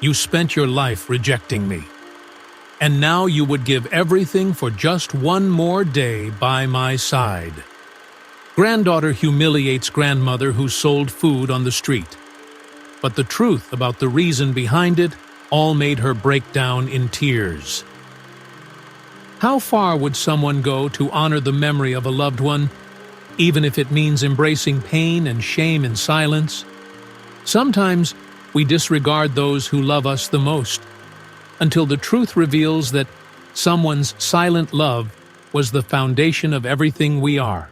You spent your life rejecting me. And now you would give everything for just one more day by my side. Granddaughter humiliates grandmother who sold food on the street. But the truth about the reason behind it all made her break down in tears. How far would someone go to honor the memory of a loved one, even if it means embracing pain and shame in silence? Sometimes we disregard those who love us the most, until the truth reveals that someone's silent love was the foundation of everything we are.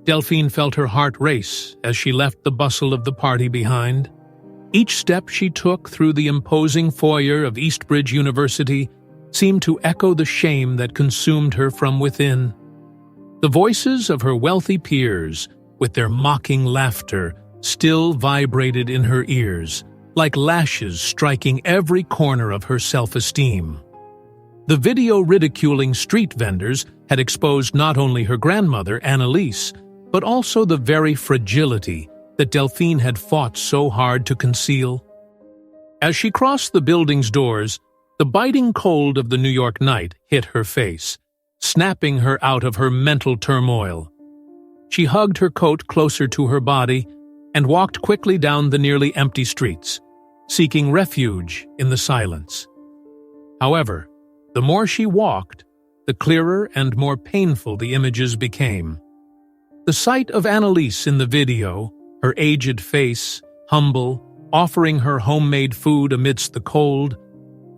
Delphine felt her heart race as she left the bustle of the party behind. Each step she took through the imposing foyer of Eastbridge University seemed to echo the shame that consumed her from within. The voices of her wealthy peers, with their mocking laughter, still vibrated in her ears, like lashes striking every corner of her self-esteem. The video ridiculing street vendors had exposed not only her grandmother, Annalise, but also the very fragility that Delphine had fought so hard to conceal. As she crossed the building's doors, the biting cold of the New York night hit her face, snapping her out of her mental turmoil. She hugged her coat closer to her body and walked quickly down the nearly empty streets, seeking refuge in the silence. However, the more she walked, the clearer and more painful the images became. The sight of Annalise in the video, her aged face, humble, offering her homemade food amidst the cold,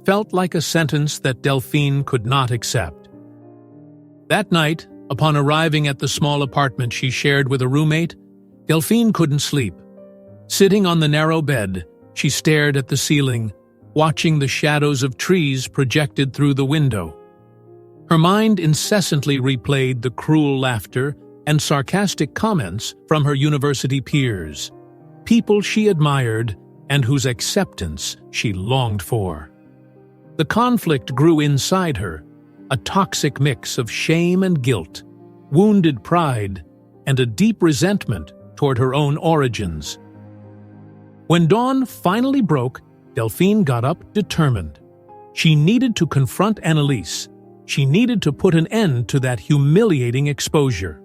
felt like a sentence that Delphine could not accept. That night, upon arriving at the small apartment she shared with a roommate, Delphine couldn't sleep. Sitting on the narrow bed, she stared at the ceiling, watching the shadows of trees projected through the window. Her mind incessantly replayed the cruel laughter and sarcastic comments from her university peers, people she admired and whose acceptance she longed for. The conflict grew inside her, a toxic mix of shame and guilt, wounded pride, and a deep resentment toward her own origins. When dawn finally broke, Delphine got up determined. She needed to confront Annalise. She needed to put an end to that humiliating exposure.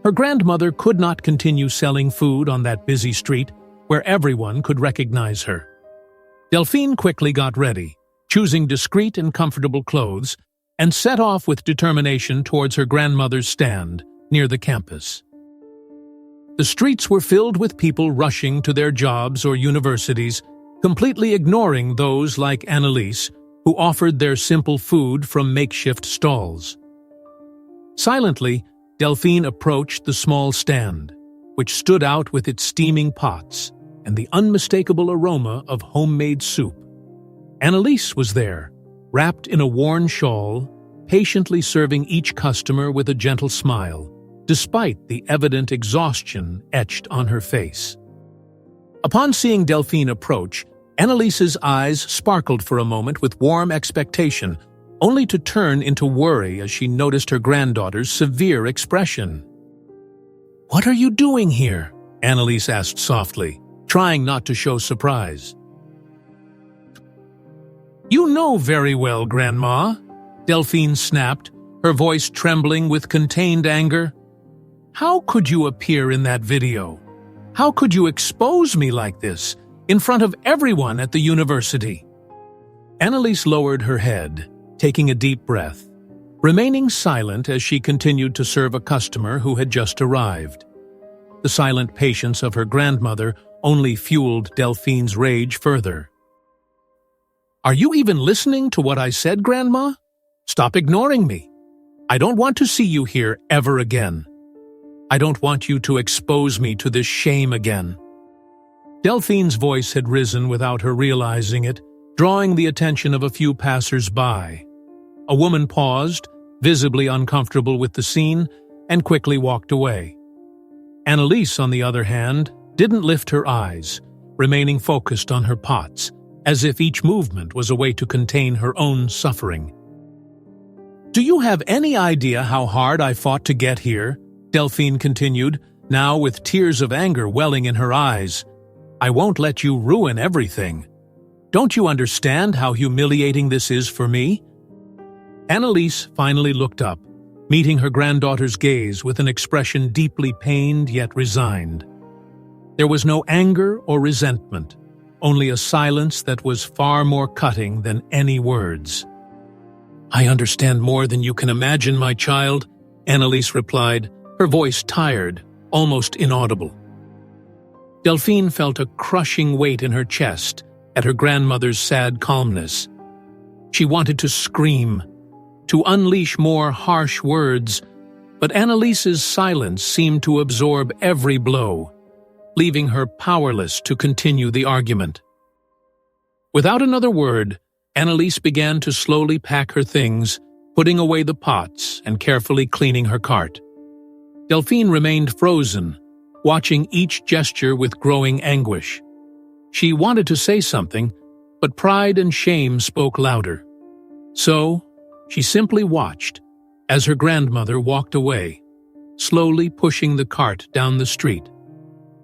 Her grandmother could not continue selling food on that busy street where everyone could recognize her. Delphine quickly got ready, choosing discreet and comfortable clothes, and set off with determination towards her grandmother's stand near the campus. The streets were filled with people rushing to their jobs or universities, completely ignoring those like Annalise, who offered their simple food from makeshift stalls. Silently, Delphine approached the small stand, which stood out with its steaming pots and the unmistakable aroma of homemade soup. Annalise was there, wrapped in a worn shawl, patiently serving each customer with a gentle smile, despite the evident exhaustion etched on her face. Upon seeing Delphine approach, Annalise's eyes sparkled for a moment with warm expectation, only to turn into worry as she noticed her granddaughter's severe expression. "What are you doing here?" Annalise asked softly, trying not to show surprise. "You know very well, Grandma," Delphine snapped, her voice trembling with contained anger. "How could you appear in that video? How could you expose me like this, in front of everyone at the university?" Annalise lowered her head, taking a deep breath, remaining silent as she continued to serve a customer who had just arrived. The silent patience of her grandmother only fueled Delphine's rage further. "Are you even listening to what I said, Grandma? Stop ignoring me. I don't want to see you here ever again. I don't want you to expose me to this shame again." Delphine's voice had risen without her realizing it, drawing the attention of a few passers-by. A woman paused, visibly uncomfortable with the scene, and quickly walked away. Annalise, on the other hand, didn't lift her eyes, remaining focused on her pots, as if each movement was a way to contain her own suffering. "Do you have any idea how hard I fought to get here?" Delphine continued, now with tears of anger welling in her eyes. I won't let you ruin everything. Don't you understand how humiliating this is for me?" Annalise finally looked up, meeting her granddaughter's gaze with an expression deeply pained yet resigned. There was no anger or resentment, only a silence that was far more cutting than any words. "I understand more than you can imagine, my child," Annalise replied, her voice tired, almost inaudible. Delphine felt a crushing weight in her chest at her grandmother's sad calmness. She wanted to scream, to unleash more harsh words, but Annalise's silence seemed to absorb every blow, leaving her powerless to continue the argument. Without another word, Annalise began to slowly pack her things, putting away the pots and carefully cleaning her cart. Delphine remained frozen, watching each gesture with growing anguish. She wanted to say something, but pride and shame spoke louder. So, she simply watched as her grandmother walked away, slowly pushing the cart down the street,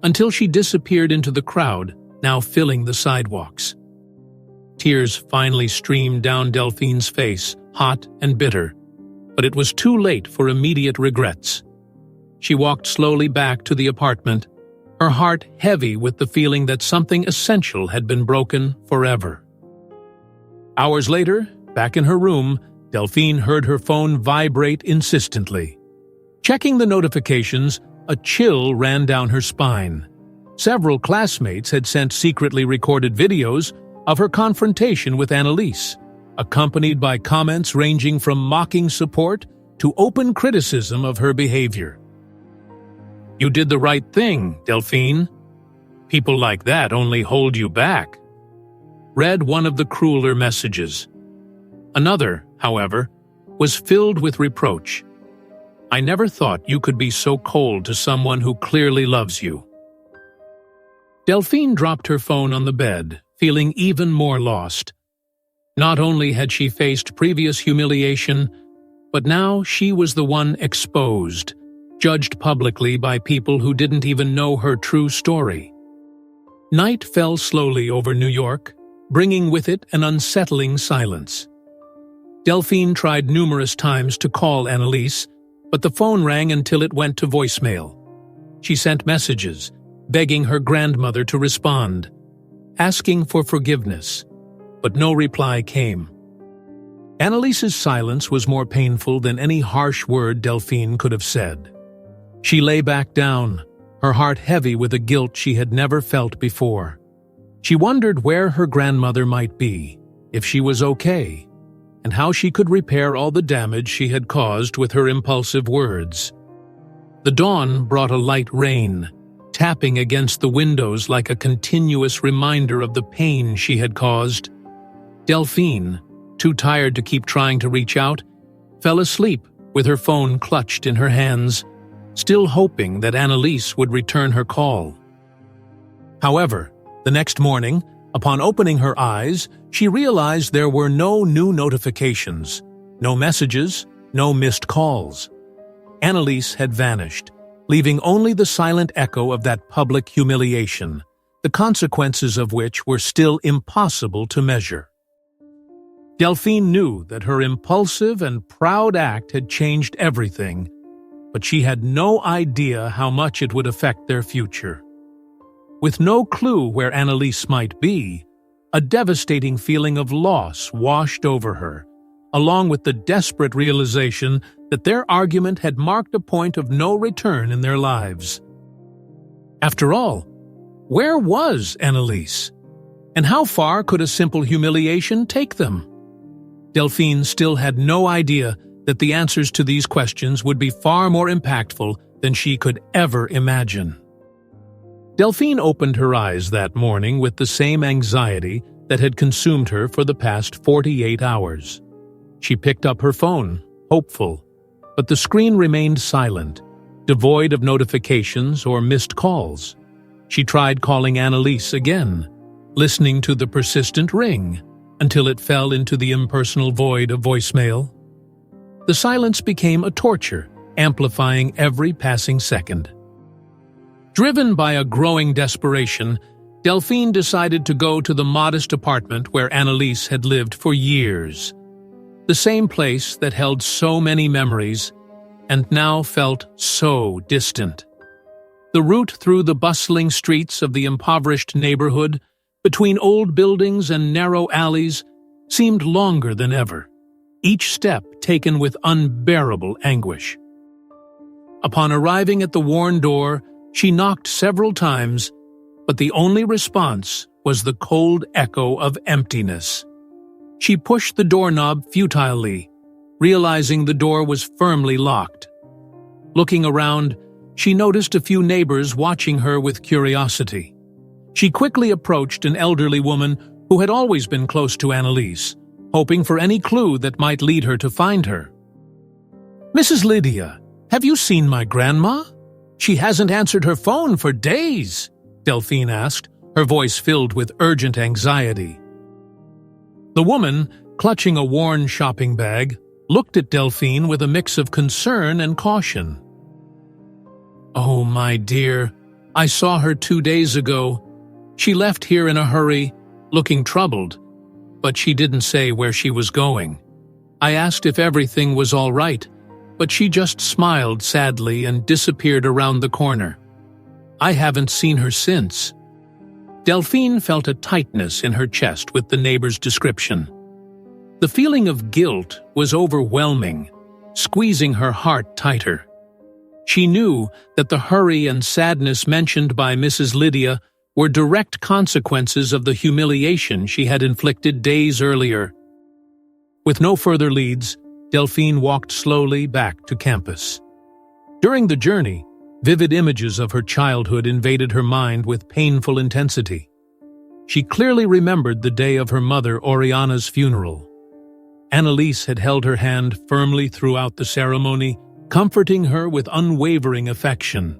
until she disappeared into the crowd, now filling the sidewalks. Tears finally streamed down Delphine's face, hot and bitter, but it was too late for immediate regrets. She walked slowly back to the apartment, her heart heavy with the feeling that something essential had been broken forever. Hours later, back in her room, Delphine heard her phone vibrate insistently. Checking the notifications, a chill ran down her spine. Several classmates had sent secretly recorded videos of her confrontation with Annalise, accompanied by comments ranging from mocking support to open criticism of her behavior. "You did the right thing, Delphine. People like that only hold you back," read one of the crueler messages. Another, however, was filled with reproach. "I never thought you could be so cold to someone who clearly loves you." Delphine dropped her phone on the bed, feeling even more lost. Not only had she faced previous humiliation, but now she was the one exposed, judged publicly by people who didn't even know her true story. Night fell slowly over New York, bringing with it an unsettling silence. Delphine tried numerous times to call Annalise, but the phone rang until it went to voicemail. She sent messages, begging her grandmother to respond, asking for forgiveness, but no reply came. Annalise's silence was more painful than any harsh word Delphine could have said. She lay back down, her heart heavy with a guilt she had never felt before. She wondered where her grandmother might be, if she was okay, and how she could repair all the damage she had caused with her impulsive words. The dawn brought a light rain, tapping against the windows like a continuous reminder of the pain she had caused. Delphine, too tired to keep trying to reach out, fell asleep with her phone clutched in her hands, still hoping that Annalise would return her call. However, the next morning, upon opening her eyes, she realized there were no new notifications, no messages, no missed calls. Annalise had vanished, leaving only the silent echo of that public humiliation, the consequences of which were still impossible to measure. Delphine knew that her impulsive and proud act had changed everything, but she had no idea how much it would affect their future. With no clue where Annalise might be, a devastating feeling of loss washed over her, along with the desperate realization that their argument had marked a point of no return in their lives. After all, where was Annalise? And how far could a simple humiliation take them? Delphine still had no idea that the answers to these questions would be far more impactful than she could ever imagine. Delphine opened her eyes that morning with the same anxiety that had consumed her for the past 48 hours. She picked up her phone, hopeful, but the screen remained silent, devoid of notifications or missed calls. She tried calling Annalise again, listening to the persistent ring, until it fell into the impersonal void of voicemail. The silence became a torture, amplifying every passing second. Driven by a growing desperation, Delphine decided to go to the modest apartment where Annalise had lived for years. The same place that held so many memories and now felt so distant. The route through the bustling streets of the impoverished neighborhood, between old buildings and narrow alleys, seemed longer than ever, each step taken with unbearable anguish. Upon arriving at the worn door, she knocked several times, but the only response was the cold echo of emptiness. She pushed the doorknob futilely, realizing the door was firmly locked. Looking around, she noticed a few neighbors watching her with curiosity. She quickly approached an elderly woman who had always been close to Annalise, hoping for any clue that might lead her to find her. "Mrs. Lydia, have you seen my grandma? She hasn't answered her phone for days," Delphine asked, her voice filled with urgent anxiety. The woman, clutching a worn shopping bag, looked at Delphine with a mix of concern and caution. "Oh, my dear, I saw her 2 days ago. She left here in a hurry, looking troubled, but she didn't say where she was going. I asked if everything was all right, but she just smiled sadly and disappeared around the corner. I haven't seen her since." Delphine felt a tightness in her chest with the neighbor's description. The feeling of guilt was overwhelming, squeezing her heart tighter. She knew that the hurry and sadness mentioned by Mrs. Lydia were direct consequences of the humiliation she had inflicted days earlier. With no further leads, Delphine walked slowly back to campus. During the journey, vivid images of her childhood invaded her mind with painful intensity. She clearly remembered the day of her mother Oriana's funeral. Annalise had held her hand firmly throughout the ceremony, comforting her with unwavering affection.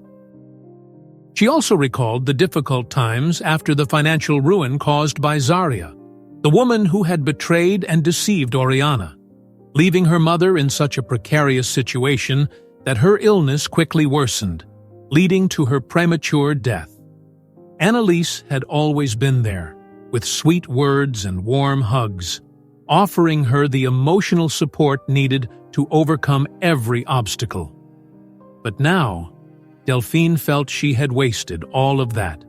She also recalled the difficult times after the financial ruin caused by Zaria, the woman who had betrayed and deceived Oriana, leaving her mother in such a precarious situation that her illness quickly worsened, leading to her premature death. Annalise had always been there, with sweet words and warm hugs, offering her the emotional support needed to overcome every obstacle. But now, Delphine felt she had wasted all of that,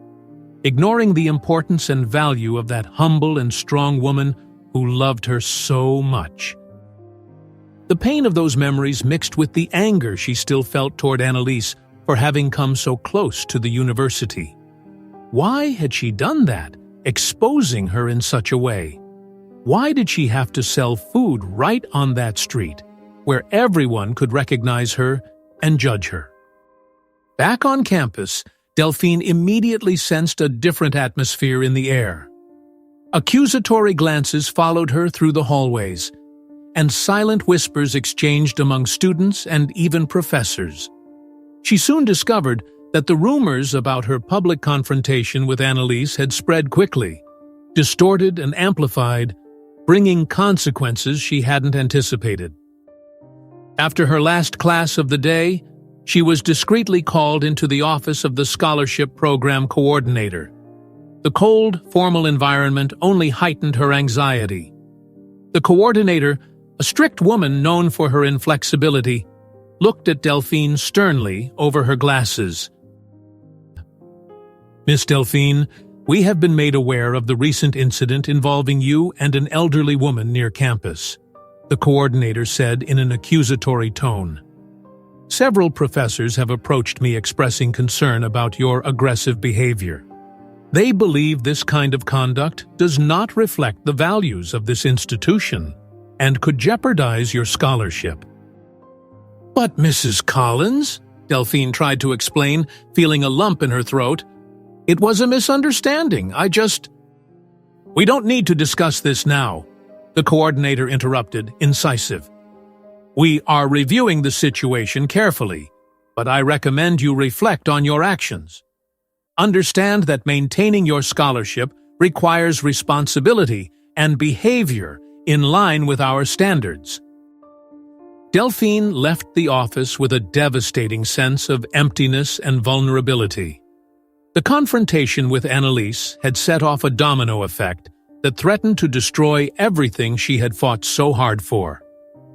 ignoring the importance and value of that humble and strong woman who loved her so much. The pain of those memories mixed with the anger she still felt toward Annalise for having come so close to the university. Why had she done that, exposing her in such a way? Why did she have to sell food right on that street, where everyone could recognize her and judge her? Back on campus, Delphine immediately sensed a different atmosphere in the air. Accusatory glances followed her through the hallways, and silent whispers exchanged among students and even professors. She soon discovered that the rumors about her public confrontation with Annalise had spread quickly, distorted and amplified, bringing consequences she hadn't anticipated. After her last class of the day, she was discreetly called into the office of the scholarship program coordinator. The cold, formal environment only heightened her anxiety. The coordinator, a strict woman known for her inflexibility, looked at Delphine sternly over her glasses. "Miss Delphine, we have been made aware of the recent incident involving you and an elderly woman near campus," the coordinator said in an accusatory tone. "Several professors have approached me expressing concern about your aggressive behavior. They believe this kind of conduct does not reflect the values of this institution and could jeopardize your scholarship." "But Mrs. Collins," Delphine tried to explain, feeling a lump in her throat, "it was a misunderstanding. "We don't need to discuss this now," the coordinator interrupted, incisive. "We are reviewing the situation carefully, but I recommend you reflect on your actions. Understand that maintaining your scholarship requires responsibility and behavior in line with our standards." Delphine left the office with a devastating sense of emptiness and vulnerability. The confrontation with Annalise had set off a domino effect that threatened to destroy everything she had fought so hard for.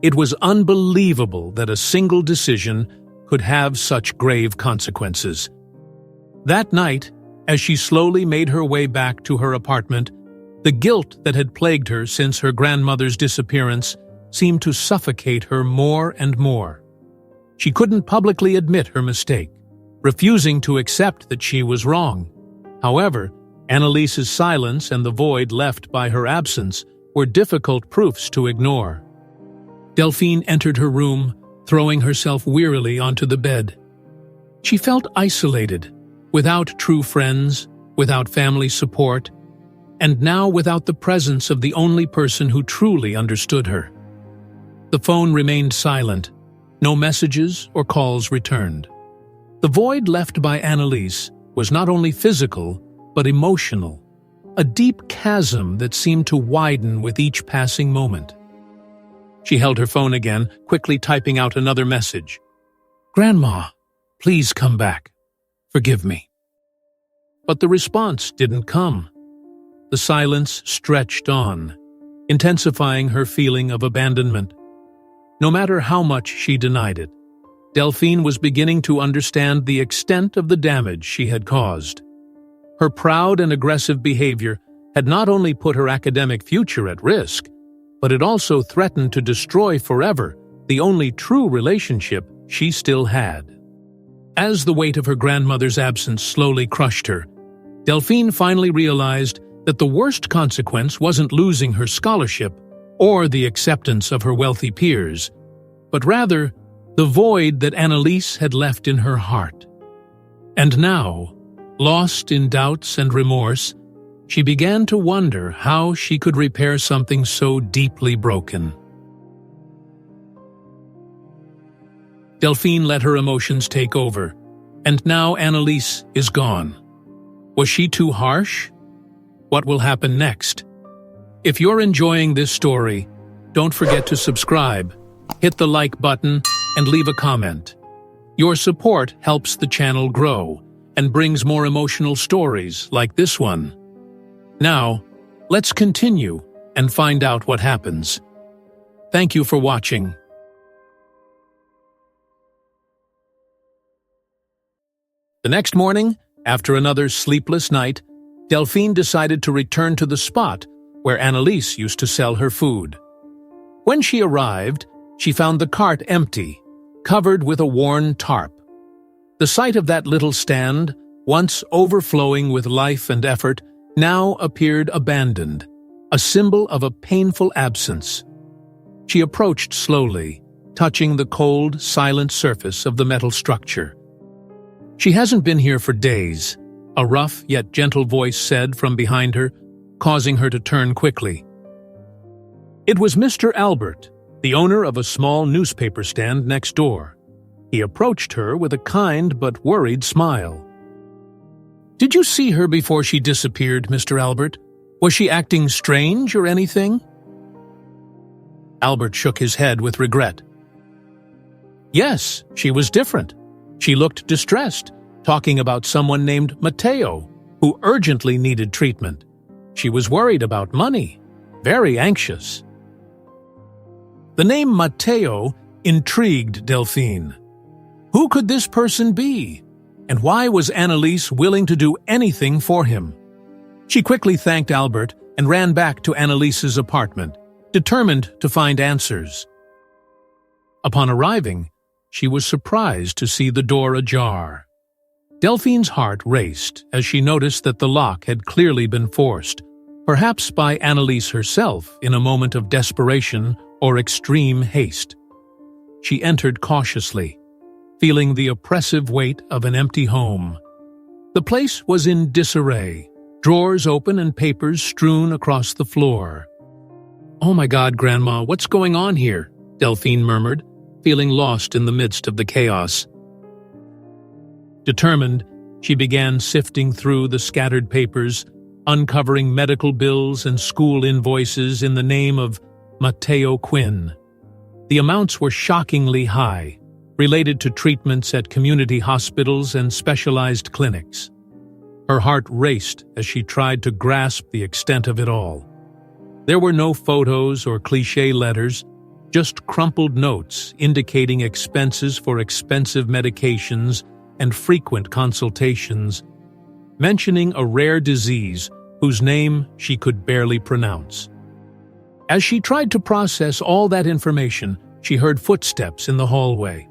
It was unbelievable that a single decision could have such grave consequences. That night, as she slowly made her way back to her apartment, the guilt that had plagued her since her grandmother's disappearance seemed to suffocate her more and more. She couldn't publicly admit her mistake, refusing to accept that she was wrong. However, Annalise's silence and the void left by her absence were difficult proofs to ignore. Delphine entered her room, throwing herself wearily onto the bed. She felt isolated, without true friends, without family support, and now without the presence of the only person who truly understood her. The phone remained silent. No messages or calls returned. The void left by Annalise was not only physical, but emotional, a deep chasm that seemed to widen with each passing moment. She held her phone again, quickly typing out another message. "Grandma, please come back. Forgive me." But the response didn't come. The silence stretched on, intensifying her feeling of abandonment. No matter how much she denied it, Delphine was beginning to understand the extent of the damage she had caused. Her proud and aggressive behavior had not only put her academic future at risk, but it also threatened to destroy forever the only true relationship she still had. As the weight of her grandmother's absence slowly crushed her, Delphine finally realized that the worst consequence wasn't losing her scholarship or the acceptance of her wealthy peers, but rather the void that Annalise had left in her heart. And now, lost in doubts and remorse, she began to wonder how she could repair something so deeply broken. Delphine let her emotions take over, and now Annalise is gone. Was she too harsh? What will happen next? If you're enjoying this story, don't forget to subscribe, hit the like button, and leave a comment. Your support helps the channel grow and brings more emotional stories like this one. Now, let's continue and find out what happens. Thank you for watching. The next morning, after another sleepless night, Delphine decided to return to the spot where Annalise used to sell her food. When she arrived, she found the cart empty, covered with a worn tarp. The sight of that little stand, once overflowing with life and effort, now appeared abandoned, a symbol of a painful absence. She approached slowly, touching the cold, silent surface of the metal structure. "She hasn't been here for days," a rough yet gentle voice said from behind her, causing her to turn quickly. It was Mr. Albert, the owner of a small newspaper stand next door. He approached her with a kind but worried smile. "Did you see her before she disappeared, Mr. Albert? Was she acting strange or anything?" Albert shook his head with regret. "Yes, she was different. She looked distressed, talking about someone named Matteo, who urgently needed treatment. She was worried about money, very anxious." The name Matteo intrigued Delphine. Who could this person be? And why was Annalise willing to do anything for him? She quickly thanked Albert and ran back to Annalise's apartment, determined to find answers. Upon arriving, she was surprised to see the door ajar. Delphine's heart raced as she noticed that the lock had clearly been forced, perhaps by Annalise herself in a moment of desperation or extreme haste. She entered cautiously, feeling the oppressive weight of an empty home. The place was in disarray, drawers open and papers strewn across the floor. "Oh my God, Grandma, what's going on here?" Delphine murmured, feeling lost in the midst of the chaos. Determined, she began sifting through the scattered papers, uncovering medical bills and school invoices in the name of Matteo Quinn. The amounts were shockingly high, related to treatments at community hospitals and specialized clinics. Her heart raced as she tried to grasp the extent of it all. There were no photos or cliché letters, just crumpled notes indicating expenses for expensive medications and frequent consultations, mentioning a rare disease whose name she could barely pronounce. As she tried to process all that information, she heard footsteps in the hallway.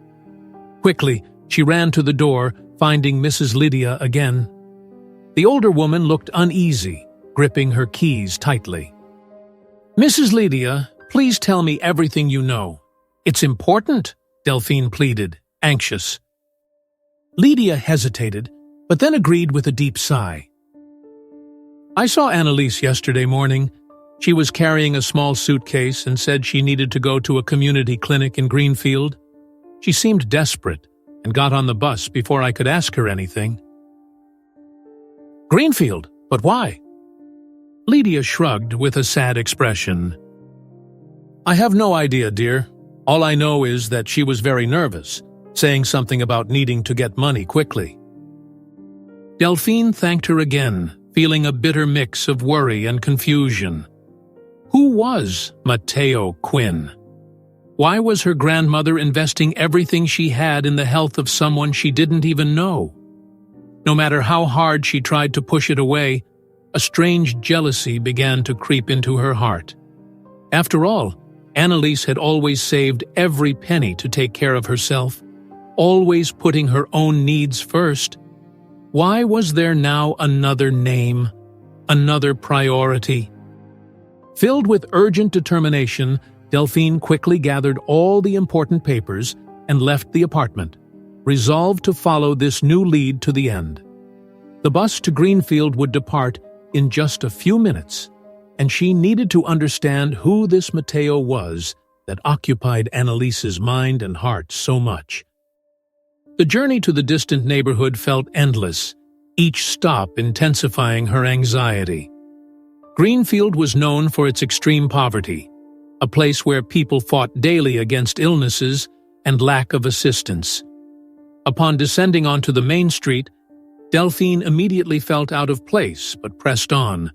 Quickly, she ran to the door, finding Mrs. Lydia again. The older woman looked uneasy, gripping her keys tightly. "Mrs. Lydia, please tell me everything you know. It's important," Delphine pleaded, anxious. Lydia hesitated, but then agreed with a deep sigh. "I saw Annalise yesterday morning. She was carrying a small suitcase and said she needed to go to a community clinic in Greenfield. She seemed desperate and got on the bus before I could ask her anything." "Greenfield? But why?" Lydia shrugged with a sad expression. "I have no idea, dear. All I know is that she was very nervous, saying something about needing to get money quickly." Delphine thanked her again, feeling a bitter mix of worry and confusion. Who was Mateo Quinn? Why was her grandmother investing everything she had in the health of someone she didn't even know? No matter how hard she tried to push it away, a strange jealousy began to creep into her heart. After all, Annalise had always saved every penny to take care of herself, always putting her own needs first. Why was there now another name, another priority? Filled with urgent determination, Delphine quickly gathered all the important papers and left the apartment, resolved to follow this new lead to the end. The bus to Greenfield would depart in just a few minutes, and she needed to understand who this Mateo was that occupied Annalise's mind and heart so much. The journey to the distant neighborhood felt endless, each stop intensifying her anxiety. Greenfield was known for its extreme poverty, a place where people fought daily against illnesses and lack of assistance. Upon descending onto the main street, Delphine immediately felt out of place but pressed on,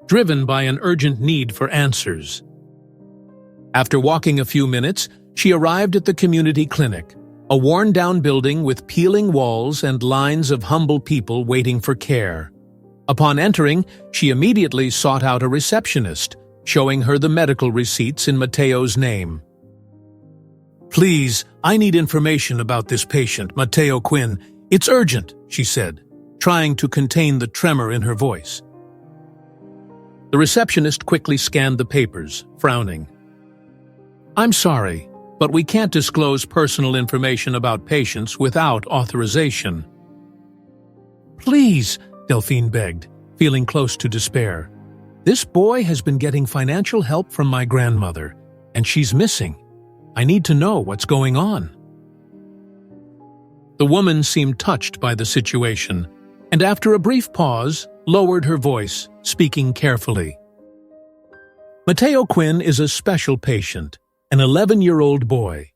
driven by an urgent need for answers. After walking a few minutes, she arrived at the community clinic, a worn-down building with peeling walls and lines of humble people waiting for care. Upon entering, she immediately sought out a receptionist, showing her the medical receipts in Mateo's name. "Please, I need information about this patient, Mateo Quinn. It's urgent," she said, trying to contain the tremor in her voice. The receptionist quickly scanned the papers, frowning. "I'm sorry, but we can't disclose personal information about patients without authorization." "Please," Delphine begged, feeling close to despair. "This boy has been getting financial help from my grandmother, and she's missing. I need to know what's going on." The woman seemed touched by the situation, and after a brief pause, lowered her voice, speaking carefully. "Mateo Quinn is a special patient, an 11-year-old boy.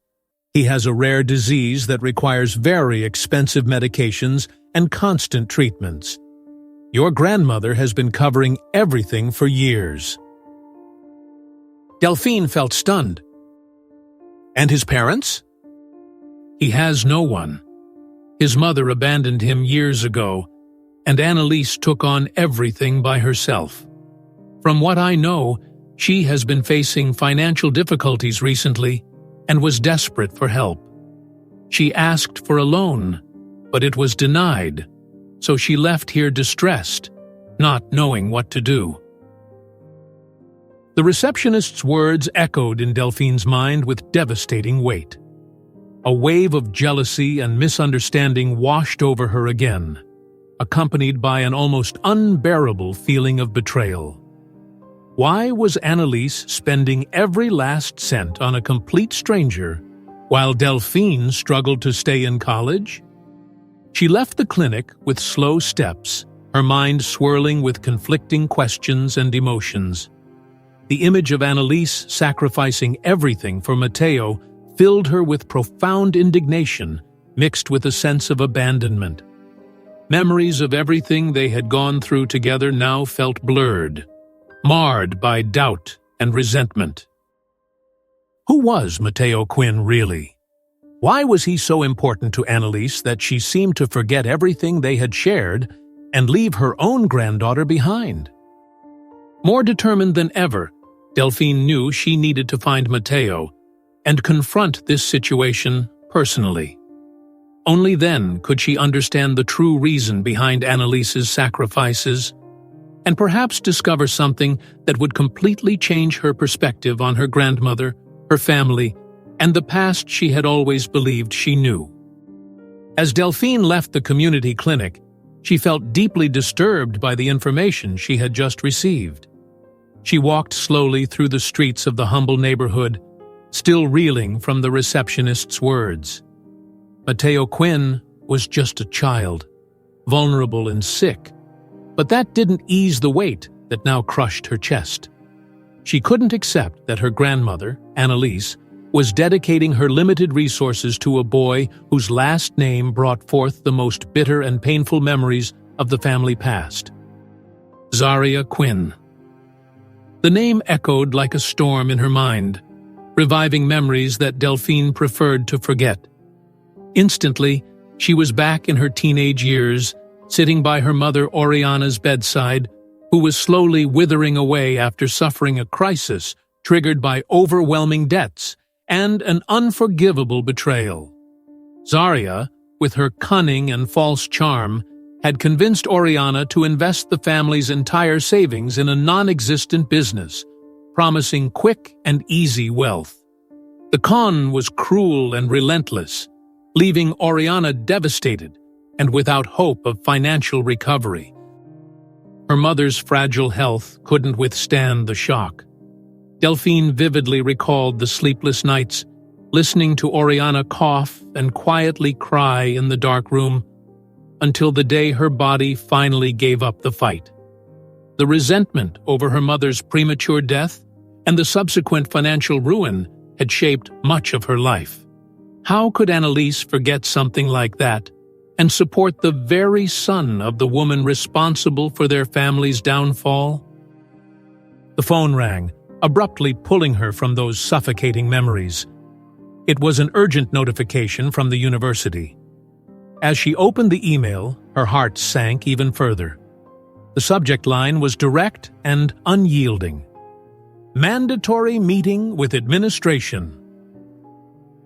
He has a rare disease that requires very expensive medications and constant treatments. Your grandmother has been covering everything for years." Delphine felt stunned. "And his parents?" "He has no one. His mother abandoned him years ago, and Annalise took on everything by herself. From what I know, she has been facing financial difficulties recently and was desperate for help. She asked for a loan, but it was denied, so she left here distressed, not knowing what to do." The receptionist's words echoed in Delphine's mind with devastating weight. A wave of jealousy and misunderstanding washed over her again, accompanied by an almost unbearable feeling of betrayal. Why was Annalise spending every last cent on a complete stranger, while Delphine struggled to stay in college? She left the clinic with slow steps, her mind swirling with conflicting questions and emotions. The image of Annalise sacrificing everything for Mateo filled her with profound indignation, mixed with a sense of abandonment. Memories of everything they had gone through together now felt blurred, marred by doubt and resentment. Who was Mateo Quinn really? Why was he so important to Annalise that she seemed to forget everything they had shared and leave her own granddaughter behind? More determined than ever, Delphine knew she needed to find Mateo and confront this situation personally. Only then could she understand the true reason behind Annalise's sacrifices and perhaps discover something that would completely change her perspective on her grandmother, her family, and the past she had always believed she knew. As Delphine left the community clinic, she felt deeply disturbed by the information she had just received. She walked slowly through the streets of the humble neighborhood, still reeling from the receptionist's words. Mateo Quinn was just a child, vulnerable and sick, but that didn't ease the weight that now crushed her chest. She couldn't accept that her grandmother, Annalise, was dedicating her limited resources to a boy whose last name brought forth the most bitter and painful memories of the family past. Zaria Quinn. The name echoed like a storm in her mind, reviving memories that Delphine preferred to forget. Instantly, she was back in her teenage years, sitting by her mother Oriana's bedside, who was slowly withering away after suffering a crisis triggered by overwhelming debts and an unforgivable betrayal. Zaria, with her cunning and false charm, had convinced Oriana to invest the family's entire savings in a non-existent business, promising quick and easy wealth. The con was cruel and relentless, leaving Oriana devastated and without hope of financial recovery. Her mother's fragile health couldn't withstand the shock. Delphine vividly recalled the sleepless nights, listening to Oriana cough and quietly cry in the dark room, until the day her body finally gave up the fight. The resentment over her mother's premature death and the subsequent financial ruin had shaped much of her life. How could Annalise forget something like that and support the very son of the woman responsible for their family's downfall? The phone rang, abruptly pulling her from those suffocating memories. It was an urgent notification from the university. As she opened the email, her heart sank even further. The subject line was direct and unyielding. Mandatory meeting with administration.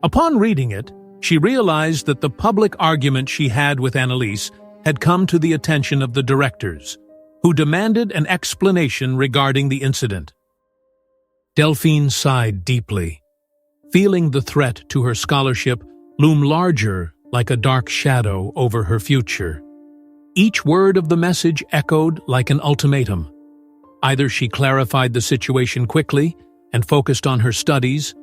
Upon reading it, she realized that the public argument she had with Annalise had come to the attention of the directors, who demanded an explanation regarding the incident. Delphine sighed deeply, feeling the threat to her scholarship loom larger like a dark shadow over her future. Each word of the message echoed like an ultimatum. Either she clarified the situation quickly and focused on her studies,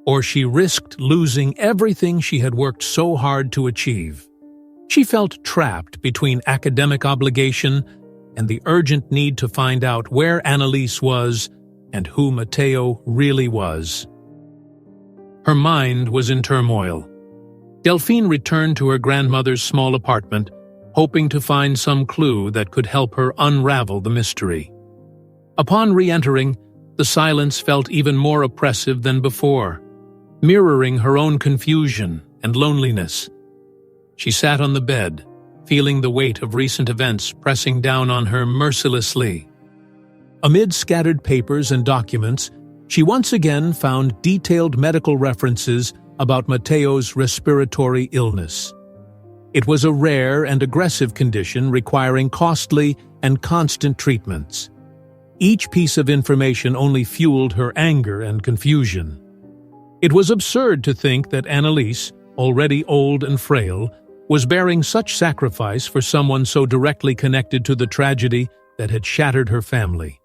or she risked losing everything she had worked so hard to achieve. She felt trapped between academic obligation and the urgent need to find out where Annalise was and who Mateo really was. Her mind was in turmoil. Delphine returned to her grandmother's small apartment, hoping to find some clue that could help her unravel the mystery. Upon re-entering, the silence felt even more oppressive than before, mirroring her own confusion and loneliness. She sat on the bed, feeling the weight of recent events pressing down on her mercilessly. Amid scattered papers and documents, she once again found detailed medical references about Mateo's respiratory illness. It was a rare and aggressive condition requiring costly and constant treatments. Each piece of information only fueled her anger and confusion. It was absurd to think that Annalise, already old and frail, was bearing such sacrifice for someone so directly connected to the tragedy that had shattered her family.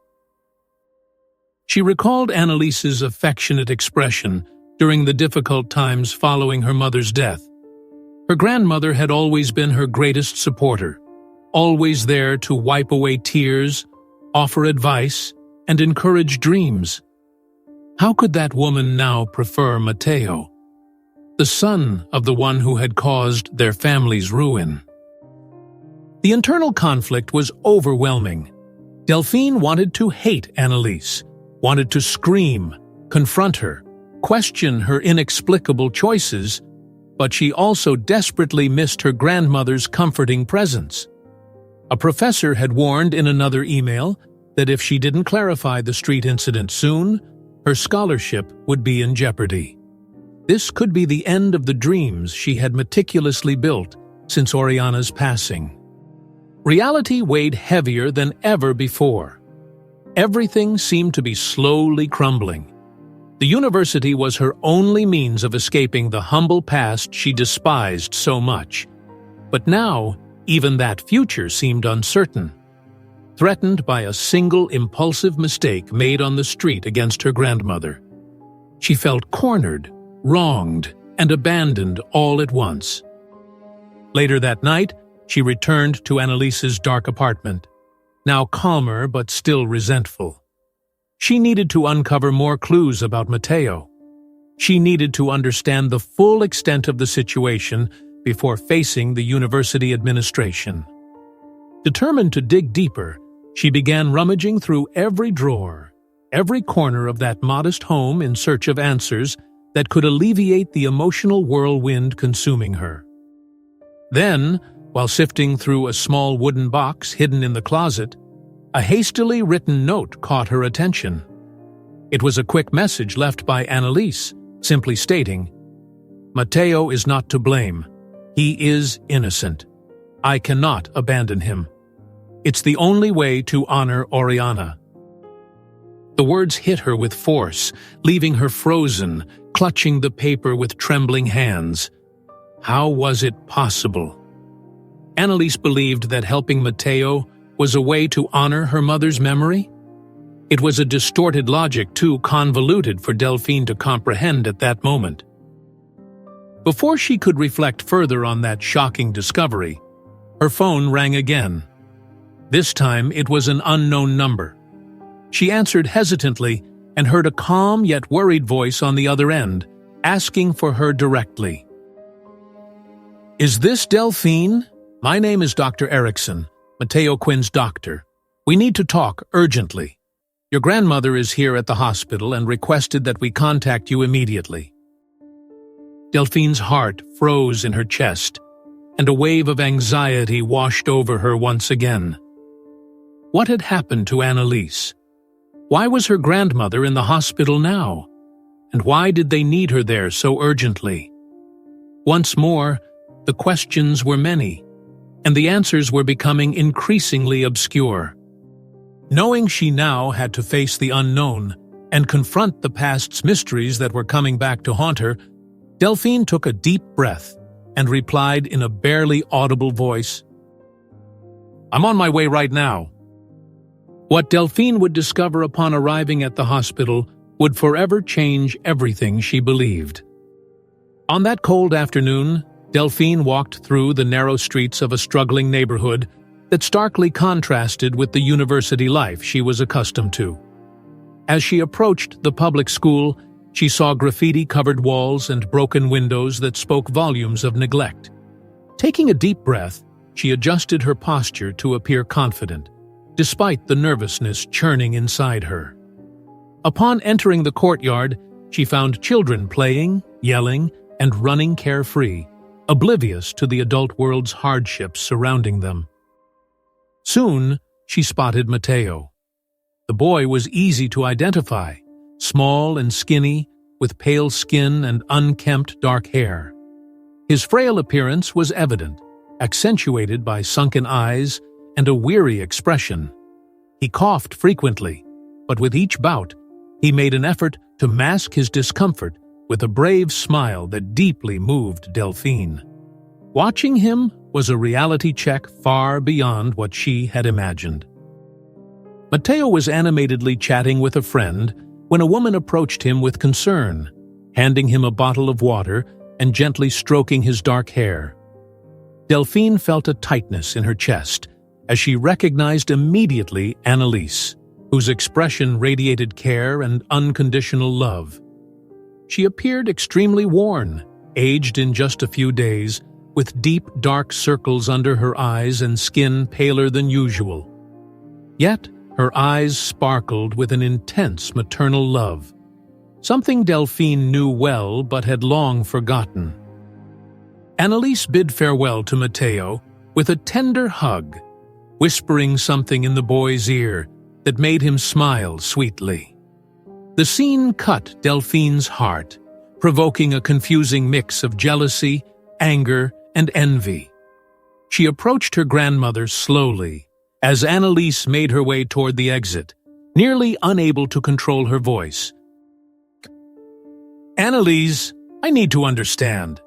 She recalled Annalise's affectionate expression during the difficult times following her mother's death. Her grandmother had always been her greatest supporter, always there to wipe away tears, offer advice, and encourage dreams. How could that woman now prefer Mateo, the son of the one who had caused their family's ruin? The internal conflict was overwhelming. Delphine wanted to hate Annalise, wanted to scream, confront her, question her inexplicable choices, but she also desperately missed her grandmother's comforting presence. A professor had warned in another email that if she didn't clarify the street incident soon, her scholarship would be in jeopardy. This could be the end of the dreams she had meticulously built since Oriana's passing. Reality weighed heavier than ever before. Everything seemed to be slowly crumbling. The university was her only means of escaping the humble past she despised so much. But now, even that future seemed uncertain. Threatened by a single impulsive mistake made on the street against her grandmother. She felt cornered, wronged, and abandoned all at once. Later that night, she returned to Annalise's dark apartment, now calmer but still resentful. She needed to uncover more clues about Matteo. She needed to understand the full extent of the situation before facing the university administration. Determined to dig deeper, she began rummaging through every drawer, every corner of that modest home in search of answers that could alleviate the emotional whirlwind consuming her. Then, while sifting through a small wooden box hidden in the closet, a hastily written note caught her attention. It was a quick message left by Annalise, simply stating, "Matteo is not to blame. He is innocent. I cannot abandon him. It's the only way to honor Oriana." The words hit her with force, leaving her frozen, clutching the paper with trembling hands. How was it possible? Annalise believed that helping Matteo was a way to honor her mother's memory? It was a distorted logic too convoluted for Delphine to comprehend at that moment. Before she could reflect further on that shocking discovery, her phone rang again. This time it was an unknown number. She answered hesitantly and heard a calm yet worried voice on the other end, asking for her directly. "Is this Delphine? My name is Dr. Erickson, Matteo Quinn's doctor. We need to talk urgently. Your grandmother is here at the hospital and requested that we contact you immediately." Delphine's heart froze in her chest, and a wave of anxiety washed over her once again. What had happened to Annalise? Why was her grandmother in the hospital now? And why did they need her there so urgently? Once more, the questions were many, and the answers were becoming increasingly obscure. Knowing she now had to face the unknown and confront the past's mysteries that were coming back to haunt her, Delphine took a deep breath and replied in a barely audible voice, "I'm on my way right now." What Delphine would discover upon arriving at the hospital would forever change everything she believed. On that cold afternoon, Delphine walked through the narrow streets of a struggling neighborhood that starkly contrasted with the university life she was accustomed to. As she approached the public school, she saw graffiti-covered walls and broken windows that spoke volumes of neglect. Taking a deep breath, she adjusted her posture to appear confident, despite the nervousness churning inside her. Upon entering the courtyard, she found children playing, yelling, and running carefree, oblivious to the adult world's hardships surrounding them. Soon, she spotted Matteo. The boy was easy to identify, small and skinny, with pale skin and unkempt dark hair. His frail appearance was evident, accentuated by sunken eyes and a weary expression. He coughed frequently, but with each bout, he made an effort to mask his discomfort with a brave smile that deeply moved Delphine. Watching him was a reality check far beyond what she had imagined. Matteo was animatedly chatting with a friend when a woman approached him with concern, handing him a bottle of water and gently stroking his dark hair. Delphine felt a tightness in her chest as she recognized immediately Annalise, whose expression radiated care and unconditional love. She appeared extremely worn, aged in just a few days, with deep, dark circles under her eyes and skin paler than usual. Yet, her eyes sparkled with an intense maternal love, something Delphine knew well but had long forgotten. Annalise bid farewell to Matteo with a tender hug, whispering something in the boy's ear that made him smile sweetly. The scene cut Delphine's heart, provoking a confusing mix of jealousy, anger, and envy. She approached her grandmother slowly as Annalise made her way toward the exit, nearly unable to control her voice. "Annalise, I need to understand.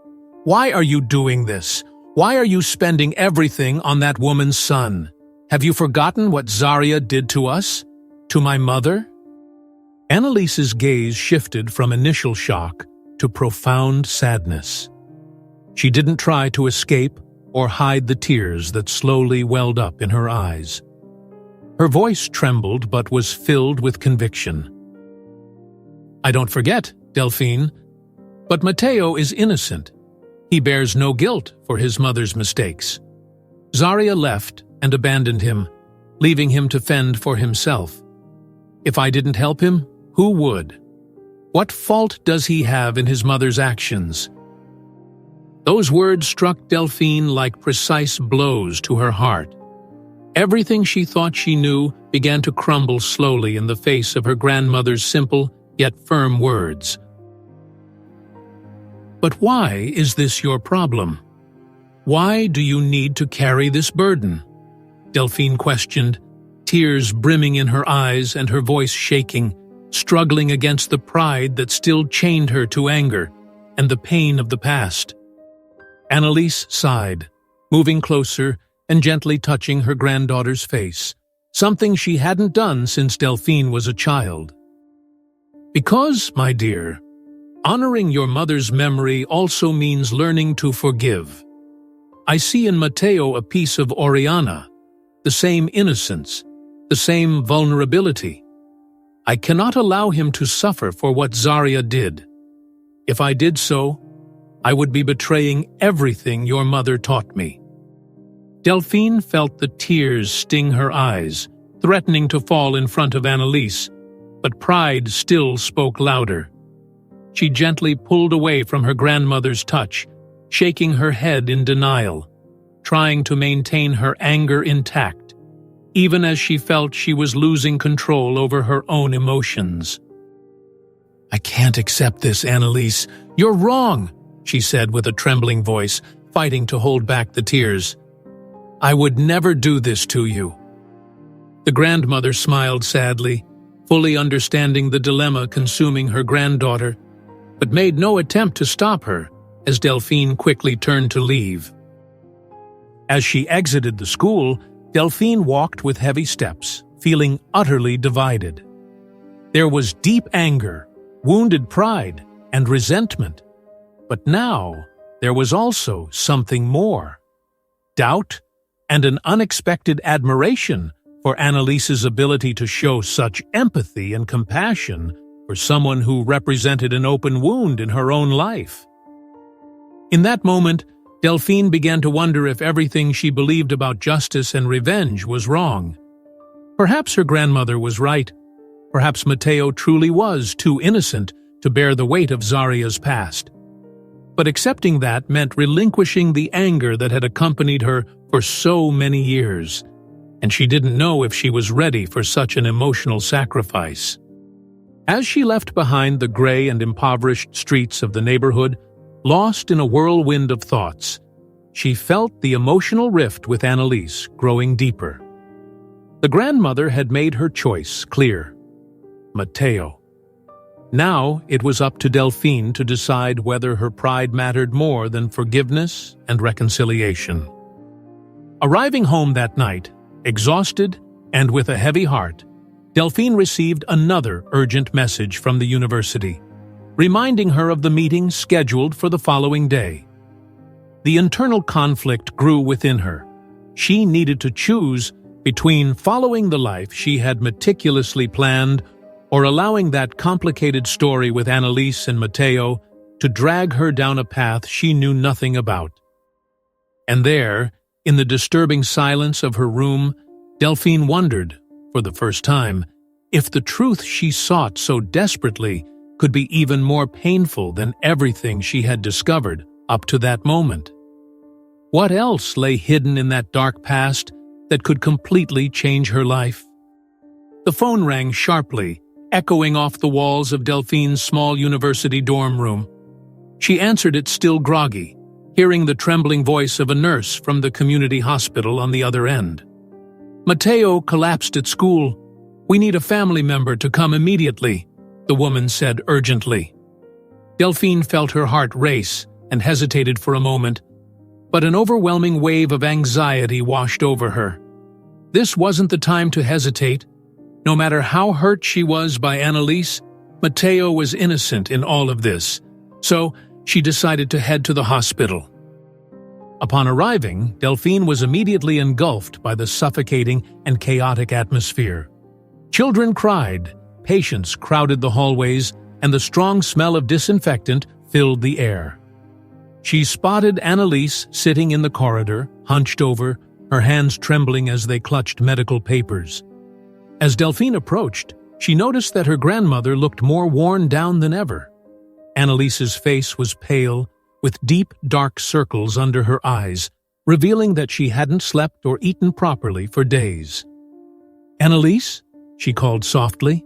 Why are you doing this? Why are you spending everything on that woman's son? Have you forgotten what Zaria did to us? To my mother?" Annalise's gaze shifted from initial shock to profound sadness. She didn't try to escape or hide the tears that slowly welled up in her eyes. Her voice trembled but was filled with conviction. "I don't forget, Delphine, but Matteo is innocent. He bears no guilt for his mother's mistakes. Zaria left and abandoned him, leaving him to fend for himself. If I didn't help him, who would? What fault does he have in his mother's actions?" Those words struck Delphine like precise blows to her heart. Everything she thought she knew began to crumble slowly in the face of her grandmother's simple yet firm words. "But why is this your problem? Why do you need to carry this burden?" Delphine questioned, tears brimming in her eyes and her voice shaking, struggling against the pride that still chained her to anger and the pain of the past. Annalise sighed, moving closer and gently touching her granddaughter's face, something she hadn't done since Delphine was a child. "Because, my dear, honoring your mother's memory also means learning to forgive. I see in Matteo a piece of Oriana, the same innocence, the same vulnerability. I cannot allow him to suffer for what Zaria did. If I did so, I would be betraying everything your mother taught me." Delphine felt the tears sting her eyes, threatening to fall in front of Annalise, but pride still spoke louder. She gently pulled away from her grandmother's touch, shaking her head in denial, trying to maintain her anger intact, even as she felt she was losing control over her own emotions. "I can't accept this, Annalise. You're wrong," she said with a trembling voice, fighting to hold back the tears. "I would never do this to you." The grandmother smiled sadly, fully understanding the dilemma consuming her granddaughter, but made no attempt to stop her as Delphine quickly turned to leave. As she exited the school, Delphine walked with heavy steps, feeling utterly divided. There was deep anger, wounded pride, and resentment. But now, there was also something more. Doubt and an unexpected admiration for Annalise's ability to show such empathy and compassion for someone who represented an open wound in her own life. In that moment, Delphine began to wonder if everything she believed about justice and revenge was wrong. Perhaps her grandmother was right. Perhaps Matteo truly was too innocent to bear the weight of Zaria's past. But accepting that meant relinquishing the anger that had accompanied her for so many years, and she didn't know if she was ready for such an emotional sacrifice. As she left behind the gray and impoverished streets of the neighborhood, lost in a whirlwind of thoughts, she felt the emotional rift with Annalise growing deeper. The grandmother had made her choice clear: Matteo. Now it was up to Delphine to decide whether her pride mattered more than forgiveness and reconciliation. Arriving home that night, exhausted and with a heavy heart, Delphine received another urgent message from the university, reminding her of the meeting scheduled for the following day. The internal conflict grew within her. She needed to choose between following the life she had meticulously planned or allowing that complicated story with Annalise and Matteo to drag her down a path she knew nothing about. And there, in the disturbing silence of her room, Delphine wondered, for the first time, if the truth she sought so desperately could be even more painful than everything she had discovered up to that moment. What else lay hidden in that dark past that could completely change her life? The phone rang sharply, echoing off the walls of Delphine's small university dorm room. She answered it still groggy, hearing the trembling voice of a nurse from the community hospital on the other end. "Matteo collapsed at school. We need a family member to come immediately," the woman said urgently. Delphine felt her heart race and hesitated for a moment, but an overwhelming wave of anxiety washed over her. This wasn't the time to hesitate. No matter how hurt she was by Annalise, Matteo was innocent in all of this, so she decided to head to the hospital. Upon arriving, Delphine was immediately engulfed by the suffocating and chaotic atmosphere. Children cried, patients crowded the hallways, and the strong smell of disinfectant filled the air. She spotted Annalise sitting in the corridor, hunched over, her hands trembling as they clutched medical papers. As Delphine approached, she noticed that her grandmother looked more worn down than ever. Annalise's face was pale, with deep, dark circles under her eyes, revealing that she hadn't slept or eaten properly for days. "Annalise?" she called softly.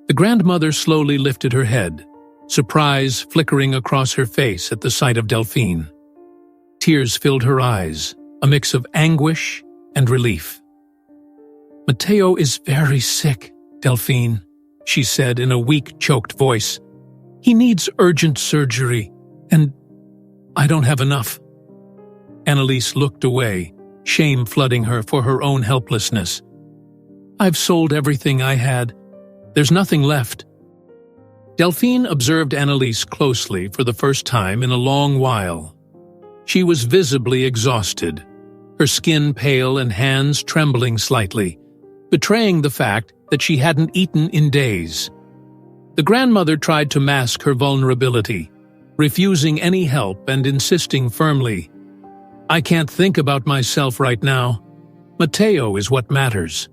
The grandmother slowly lifted her head, surprise flickering across her face at the sight of Delphine. Tears filled her eyes, a mix of anguish and relief. "Matteo is very sick, Delphine," she said in a weak, choked voice. "He needs urgent surgery, and I don't have enough." Annalise looked away, shame flooding her for her own helplessness. "I've sold everything I had. There's nothing left." Delphine observed Annalise closely for the first time in a long while. She was visibly exhausted, her skin pale and hands trembling slightly, betraying the fact that she hadn't eaten in days. The grandmother tried to mask her vulnerability, refusing any help and insisting firmly, "I can't think about myself right now. Matteo is what matters."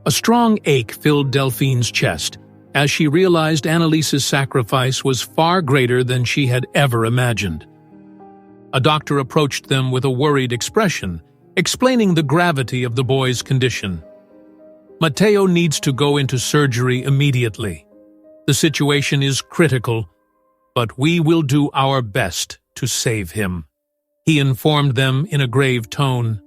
A strong ache filled Delphine's chest as she realized Annalise's sacrifice was far greater than she had ever imagined. A doctor approached them with a worried expression, explaining the gravity of the boy's condition. "Matteo needs to go into surgery immediately. The situation is critical, but we will do our best to save him," he informed them in a grave tone.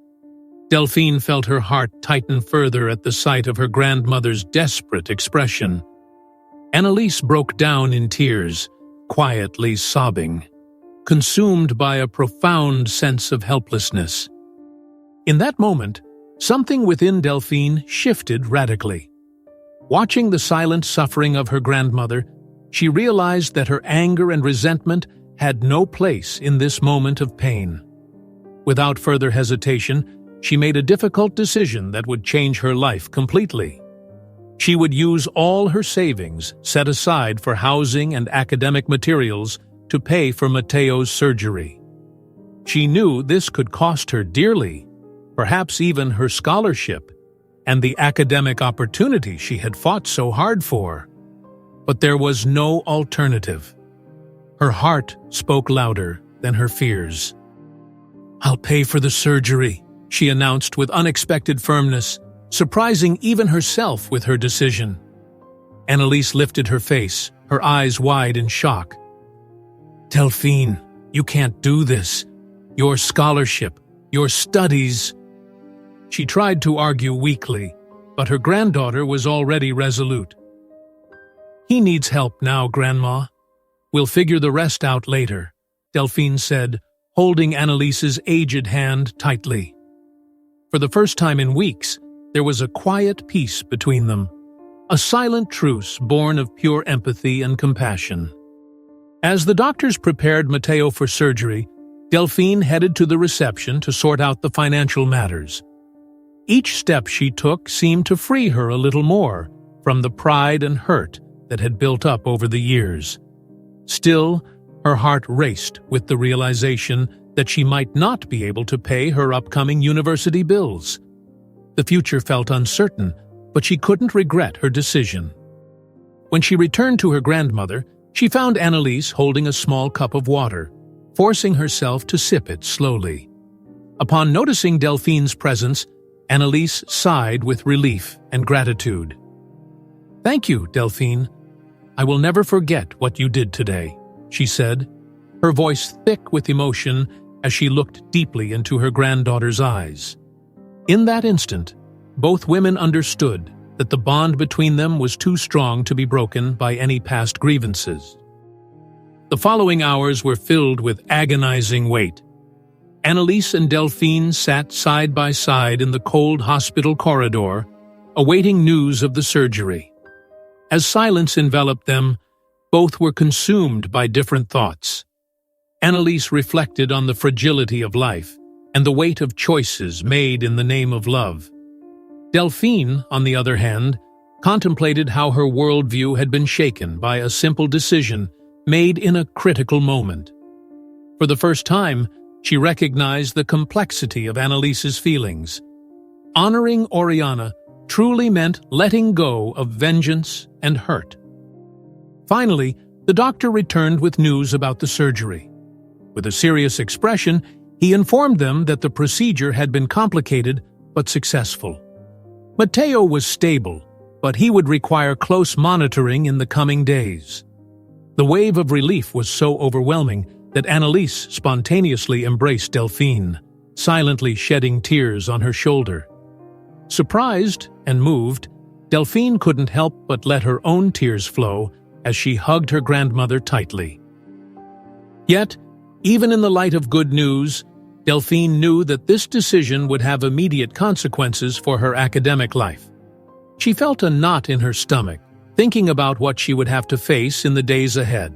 Delphine felt her heart tighten further at the sight of her grandmother's desperate expression. Annalise broke down in tears, quietly sobbing, consumed by a profound sense of helplessness. In that moment, something within Delphine shifted radically. Watching the silent suffering of her grandmother, she realized that her anger and resentment had no place in this moment of pain. Without further hesitation, she made a difficult decision that would change her life completely. She would use all her savings set aside for housing and academic materials to pay for Matteo's surgery. She knew this could cost her dearly, perhaps even her scholarship and the academic opportunity she had fought so hard for. But there was no alternative. Her heart spoke louder than her fears. "I'll pay for the surgery," she announced with unexpected firmness, surprising even herself with her decision. Annalise lifted her face, her eyes wide in shock. "Delphine, you can't do this. Your scholarship, your studies." She tried to argue weakly, but her granddaughter was already resolute. "He needs help now, Grandma. We'll figure the rest out later," Delphine said, holding Annalise's aged hand tightly. For the first time in weeks, there was a quiet peace between them, a silent truce born of pure empathy and compassion. As the doctors prepared Matteo for surgery, Delphine headed to the reception to sort out the financial matters. Each step she took seemed to free her a little more from the pride and hurt that had built up over the years. Still, her heart raced with the realization that she might not be able to pay her upcoming university bills. The future felt uncertain, but she couldn't regret her decision. When she returned to her grandmother, she found Annalise holding a small cup of water, forcing herself to sip it slowly. Upon noticing Delphine's presence, Annalise sighed with relief and gratitude. "Thank you, Delphine. I will never forget what you did today," she said, her voice thick with emotion as she looked deeply into her granddaughter's eyes. In that instant, both women understood that the bond between them was too strong to be broken by any past grievances. The following hours were filled with agonizing wait. Annalise and Delphine sat side by side in the cold hospital corridor, awaiting news of the surgery. As silence enveloped them, both were consumed by different thoughts. Annalise reflected on the fragility of life and the weight of choices made in the name of love. Delphine, on the other hand, contemplated how her worldview had been shaken by a simple decision made in a critical moment. For the first time, she recognized the complexity of Annalise's feelings. Honoring Oriana truly meant letting go of vengeance and hurt. Finally, the doctor returned with news about the surgery. With a serious expression, he informed them that the procedure had been complicated but successful. Matteo was stable, but he would require close monitoring in the coming days. The wave of relief was so overwhelming that Annalise spontaneously embraced Delphine, silently shedding tears on her shoulder. Surprised and moved, Delphine couldn't help but let her own tears flow as she hugged her grandmother tightly. Yet, even in the light of good news, Delphine knew that this decision would have immediate consequences for her academic life. She felt a knot in her stomach, thinking about what she would have to face in the days ahead,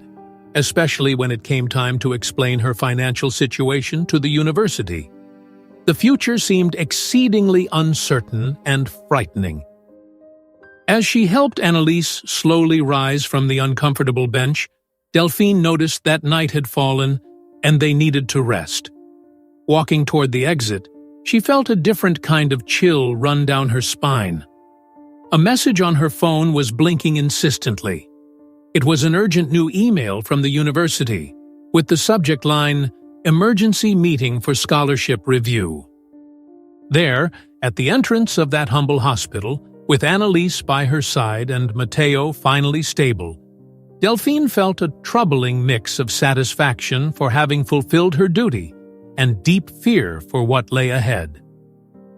especially when it came time to explain her financial situation to the university. The future seemed exceedingly uncertain and frightening. As she helped Annalise slowly rise from the uncomfortable bench, Delphine noticed that night had fallen and they needed to rest. Walking toward the exit, she felt a different kind of chill run down her spine. A message on her phone was blinking insistently. It was an urgent new email from the university, with the subject line, "Emergency Meeting for Scholarship Review." There, at the entrance of that humble hospital, with Annalise by her side and Matteo finally stable, Delphine felt a troubling mix of satisfaction for having fulfilled her duty and deep fear for what lay ahead.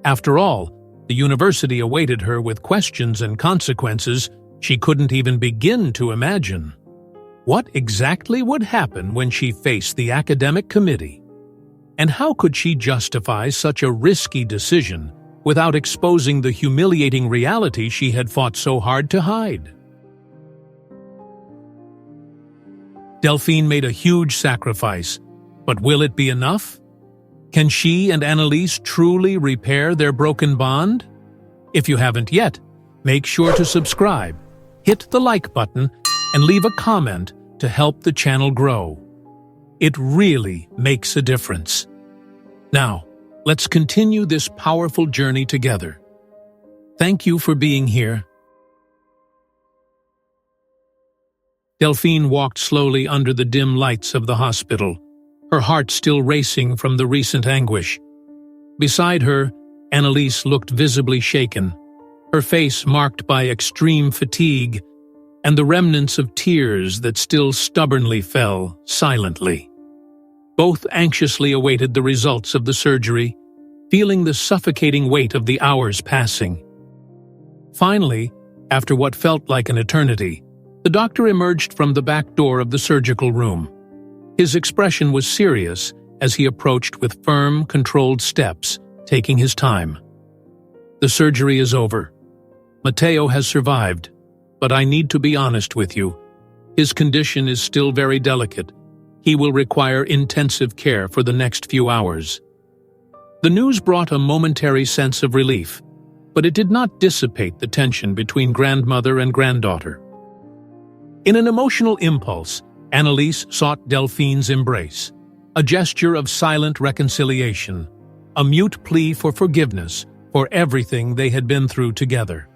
After all, the university awaited her with questions and consequences she couldn't even begin to imagine. What exactly would happen when she faced the academic committee? And how could she justify such a risky decision without exposing the humiliating reality she had fought so hard to hide? Delphine made a huge sacrifice, but will it be enough? Can she and Annalise truly repair their broken bond? If you haven't yet, make sure to subscribe, hit the like button, and leave a comment to help the channel grow. It really makes a difference. Now, let's continue this powerful journey together. Thank you for being here. Delphine walked slowly under the dim lights of the hospital, her heart still racing from the recent anguish. Beside her, Annalise looked visibly shaken, her face marked by extreme fatigue and the remnants of tears that still stubbornly fell silently. Both anxiously awaited the results of the surgery, feeling the suffocating weight of the hours passing. Finally, after what felt like an eternity, the doctor emerged from the back door of the surgical room. His expression was serious as he approached with firm, controlled steps, taking his time. "The surgery is over. Matteo has survived, but I need to be honest with you. His condition is still very delicate. He will require intensive care for the next few hours." The news brought a momentary sense of relief, but it did not dissipate the tension between grandmother and granddaughter. In an emotional impulse, Annalise sought Delphine's embrace. a gesture of silent reconciliation, a mute plea for forgiveness for everything they had been through together.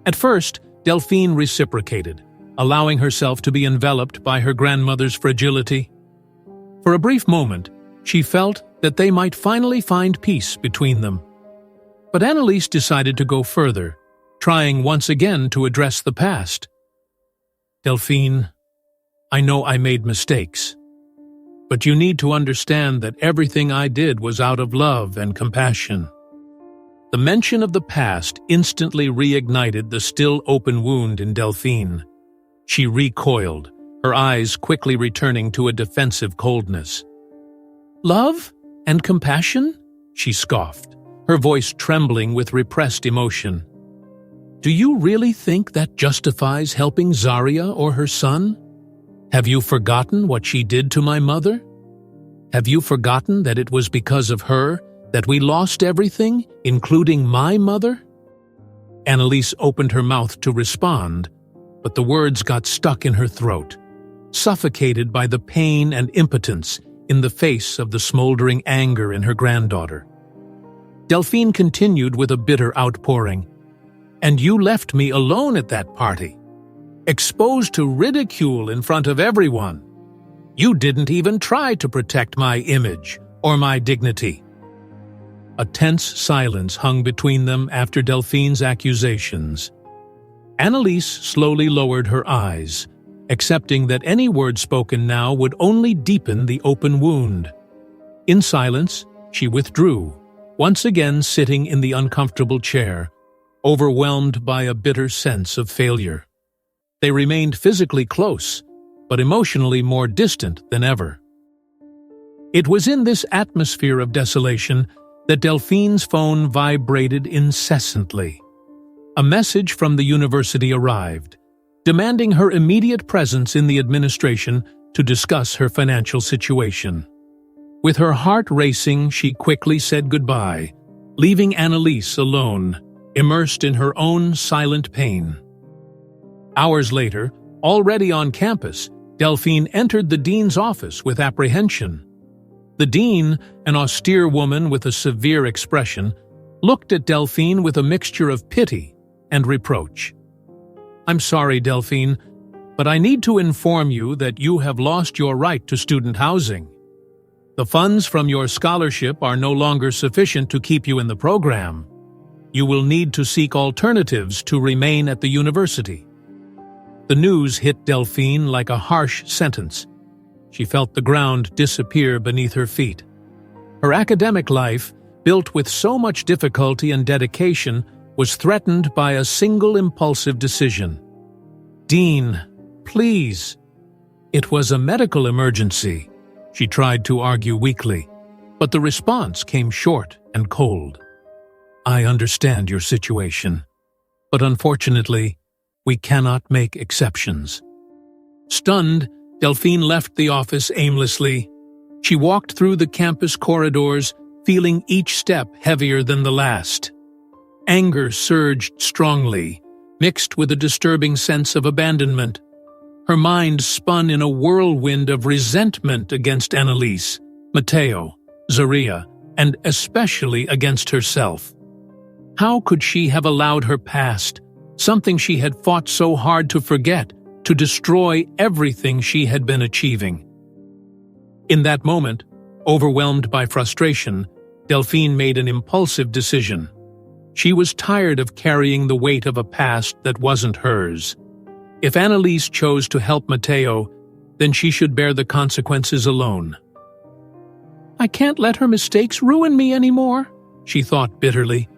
At first, Delphine reciprocated, allowing herself to be enveloped by her grandmother's fragility. For a brief moment, she felt that they might finally find peace between them. But Annalise decided to go further, trying once again to address the past. "Delphine, I know I made mistakes, but you need to understand that everything I did was out of love and compassion." The mention of the past instantly reignited the still open wound in Delphine. She recoiled, her eyes quickly returning to a defensive coldness. "Love and compassion?" she scoffed, her voice trembling with repressed emotion. "Do you really think that justifies helping Zaria or her son? Have you forgotten what she did to my mother? Have you forgotten that it was because of her that we lost everything, including my mother?" Annalise opened her mouth to respond, but the words got stuck in her throat, suffocated by the pain and impotence in the face of the smoldering anger in her granddaughter. Delphine continued with a bitter outpouring. "And you left me alone at that party, exposed to ridicule in front of everyone. You didn't even try to protect my image or my dignity." A tense silence hung between them after Delphine's accusations. Annalise slowly lowered her eyes, accepting that any word spoken now would only deepen the open wound. In silence, she withdrew, once again sitting in the uncomfortable chair, overwhelmed by a bitter sense of failure. They remained physically close, but emotionally more distant than ever. It was in this atmosphere of desolation that Delphine's phone vibrated incessantly. A message from the university arrived, demanding her immediate presence in the administration to discuss her financial situation. With her heart racing, she quickly said goodbye, leaving Annalise alone, immersed in her own silent pain. Hours later, already on campus, Delphine entered the dean's office with apprehension. The dean, an austere woman with a severe expression, looked at Delphine with a mixture of pity and reproach. "I'm sorry, Delphine, but I need to inform you that you have lost your right to student housing. The funds from your scholarship are no longer sufficient to keep you in the program. You will need to seek alternatives to remain at the university." The news hit Delphine like a harsh sentence. She felt the ground disappear beneath her feet. Her academic life, built with so much difficulty and dedication, was threatened by a single impulsive decision. "Dean, please." It was a medical emergency, she tried to argue weakly, but the response came short and cold. "I understand your situation, but unfortunately, we cannot make exceptions." Stunned, Delphine left the office aimlessly. She walked through the campus corridors, feeling each step heavier than the last. Anger surged strongly, mixed with a disturbing sense of abandonment. Her mind spun in a whirlwind of resentment against Annalise, Matteo, Zaria, and especially against herself. How could she have allowed her past, something she had fought so hard to forget, to destroy everything she had been achieving? In that moment, overwhelmed by frustration, Delphine made an impulsive decision. She was tired of carrying the weight of a past that wasn't hers. If Annalise chose to help Matteo, then she should bear the consequences alone. "I can't let her mistakes ruin me anymore," she thought bitterly.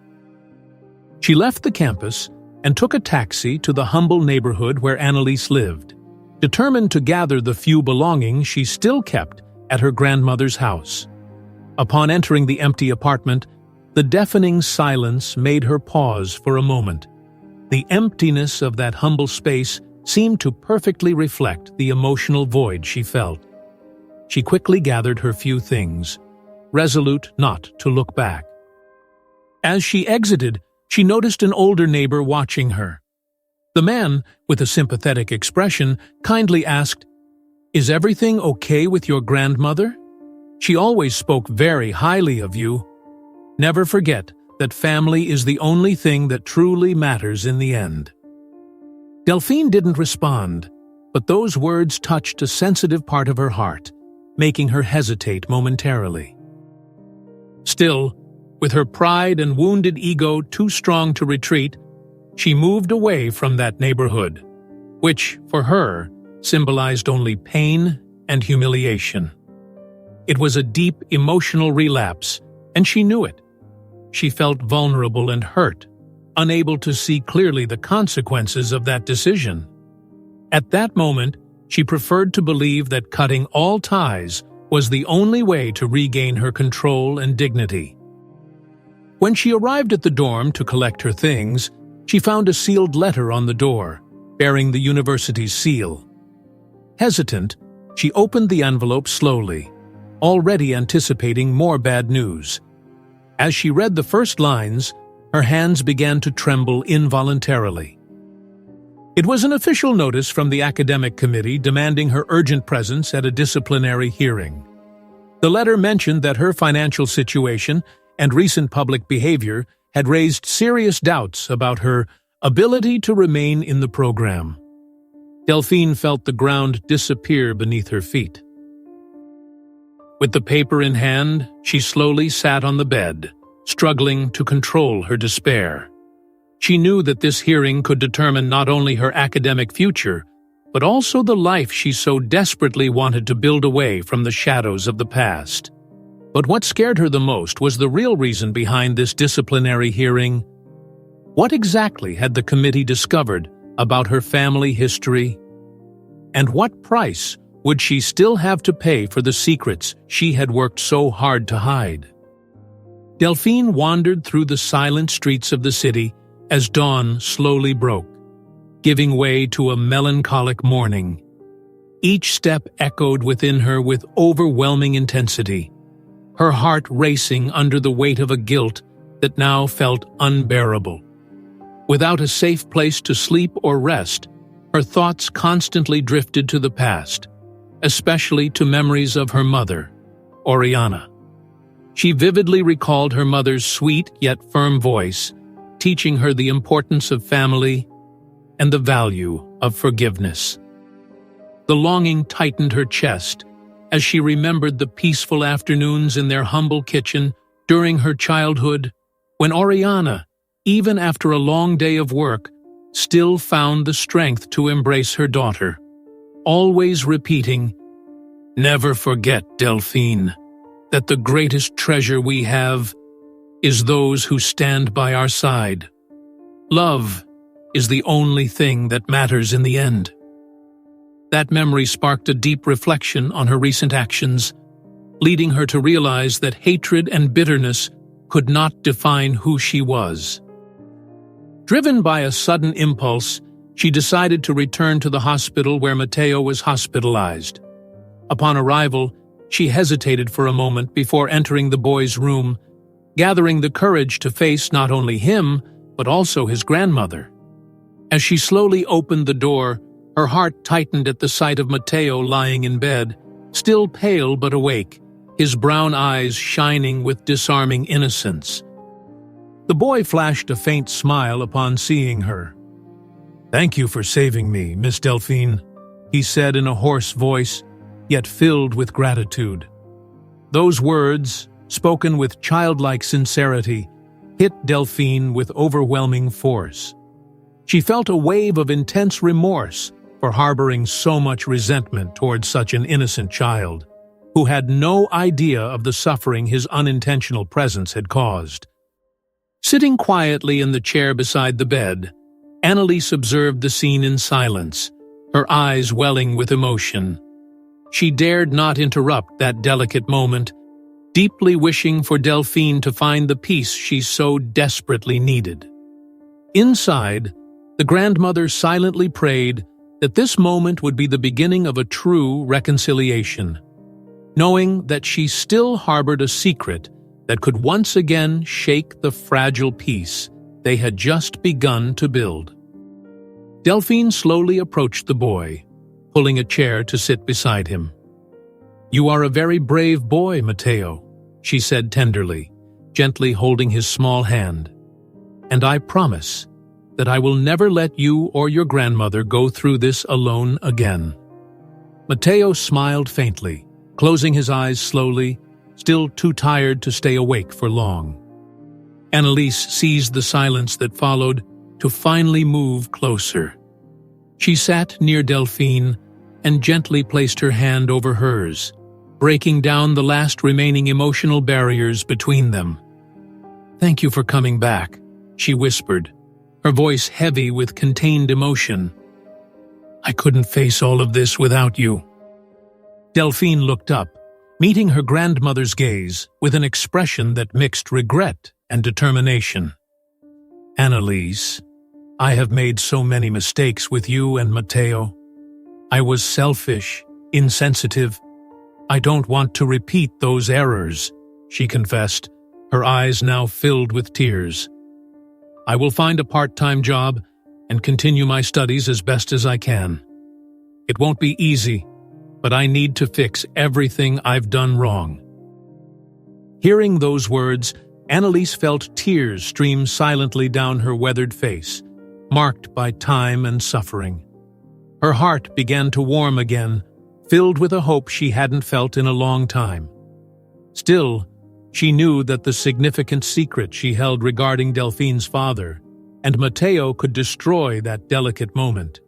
She left the campus and took a taxi to the humble neighborhood where Annalise lived, determined to gather the few belongings she still kept at her grandmother's house. Upon entering the empty apartment, the deafening silence made her pause for a moment. The emptiness of that humble space seemed to perfectly reflect the emotional void she felt. She quickly gathered her few things, resolute not to look back. As she exited, she noticed an older neighbor watching her. The man, with a sympathetic expression, kindly asked, "Is everything okay with your grandmother?" She always spoke very highly of you. Never forget that family is the only thing that truly matters in the end." Delphine didn't respond, but those words touched a sensitive part of her heart, making her hesitate momentarily. Still, with her pride and wounded ego too strong to retreat, she moved away from that neighborhood, which, for her, symbolized only pain and humiliation. It was a deep emotional relapse, and she knew it. She felt vulnerable and hurt, unable to see clearly the consequences of that decision. At that moment, she preferred to believe that cutting all ties was the only way to regain her control and dignity. When she arrived at the dorm to collect her things, she found a sealed letter on the door, bearing the university's seal. Hesitant, she opened the envelope slowly, already anticipating more bad news. As she read the first lines, her hands began to tremble involuntarily. It was an official notice from the academic committee demanding her urgent presence at a disciplinary hearing. The letter mentioned that her financial situation and recent public behavior had raised serious doubts about her ability to remain in the program. Delphine felt the ground disappear beneath her feet. With the paper in hand, she slowly sat on the bed, struggling to control her despair. She knew that this hearing could determine not only her academic future, but also the life she so desperately wanted to build away from the shadows of the past. But what scared her the most was the real reason behind this disciplinary hearing. What exactly had the committee discovered about her family history? And what price would she still have to pay for the secrets she had worked so hard to hide? Delphine wandered through the silent streets of the city as dawn slowly broke, giving way to a melancholic morning. Each step echoed within her with overwhelming intensity, her heart racing under the weight of a guilt that now felt unbearable. Without a safe place to sleep or rest, her thoughts constantly drifted to the past, especially to memories of her mother, Oriana. She vividly recalled her mother's sweet yet firm voice, teaching her the importance of family and the value of forgiveness. The longing tightened her chest as she remembered the peaceful afternoons in their humble kitchen during her childhood, when Oriana, even after a long day of work, still found the strength to embrace her daughter, always repeating, "Never forget, Delphine, that the greatest treasure we have is those who stand by our side. Love is the only thing that matters in the end." That memory sparked a deep reflection on her recent actions, leading her to realize that hatred and bitterness could not define who she was. Driven by a sudden impulse, she decided to return to the hospital where Matteo was hospitalized. Upon arrival, she hesitated for a moment before entering the boy's room, gathering the courage to face not only him, but also his grandmother. As she slowly opened the door, her heart tightened at the sight of Matteo lying in bed, still pale but awake, his brown eyes shining with disarming innocence. The boy flashed a faint smile upon seeing her. "Thank you for saving me, Miss Delphine," he said in a hoarse voice, yet filled with gratitude. Those words, spoken with childlike sincerity, hit Delphine with overwhelming force. She felt a wave of intense remorse for harboring so much resentment towards such an innocent child, who had no idea of the suffering his unintentional presence had caused. Sitting quietly in the chair beside the bed, Annalise observed the scene in silence, her eyes welling with emotion. She dared not interrupt that delicate moment, deeply wishing for Delphine to find the peace she so desperately needed. Inside, the grandmother silently prayed that this moment would be the beginning of a true reconciliation, knowing that she still harbored a secret that could once again shake the fragile peace they had just begun to build. Delphine slowly approached the boy, pulling a chair to sit beside him. "You are a very brave boy, Matteo," she said tenderly, gently holding his small hand. "And I promise that I will never let you or your grandmother go through this alone again." Matteo smiled faintly, closing his eyes slowly, still too tired to stay awake for long. Annalise seized the silence that followed to finally move closer. She sat near Delphine and gently placed her hand over hers, breaking down the last remaining emotional barriers between them. "Thank you for coming back," she whispered, her voice heavy with contained emotion. "I couldn't face all of this without you." Delphine looked up, meeting her grandmother's gaze with an expression that mixed regret and determination. "Annalise, I have made so many mistakes with you and Matteo. I was selfish, insensitive. I don't want to repeat those errors," she confessed, her eyes now filled with tears. "I will find a part-time job and continue my studies as best as I can. It won't be easy, but I need to fix everything I've done wrong." Hearing those words, Annalise felt tears stream silently down her weathered face, marked by time and suffering. Her heart began to warm again, filled with a hope she hadn't felt in a long time. Still, she knew that the significant secret she held regarding Delphine's father and Matteo could destroy that delicate moment.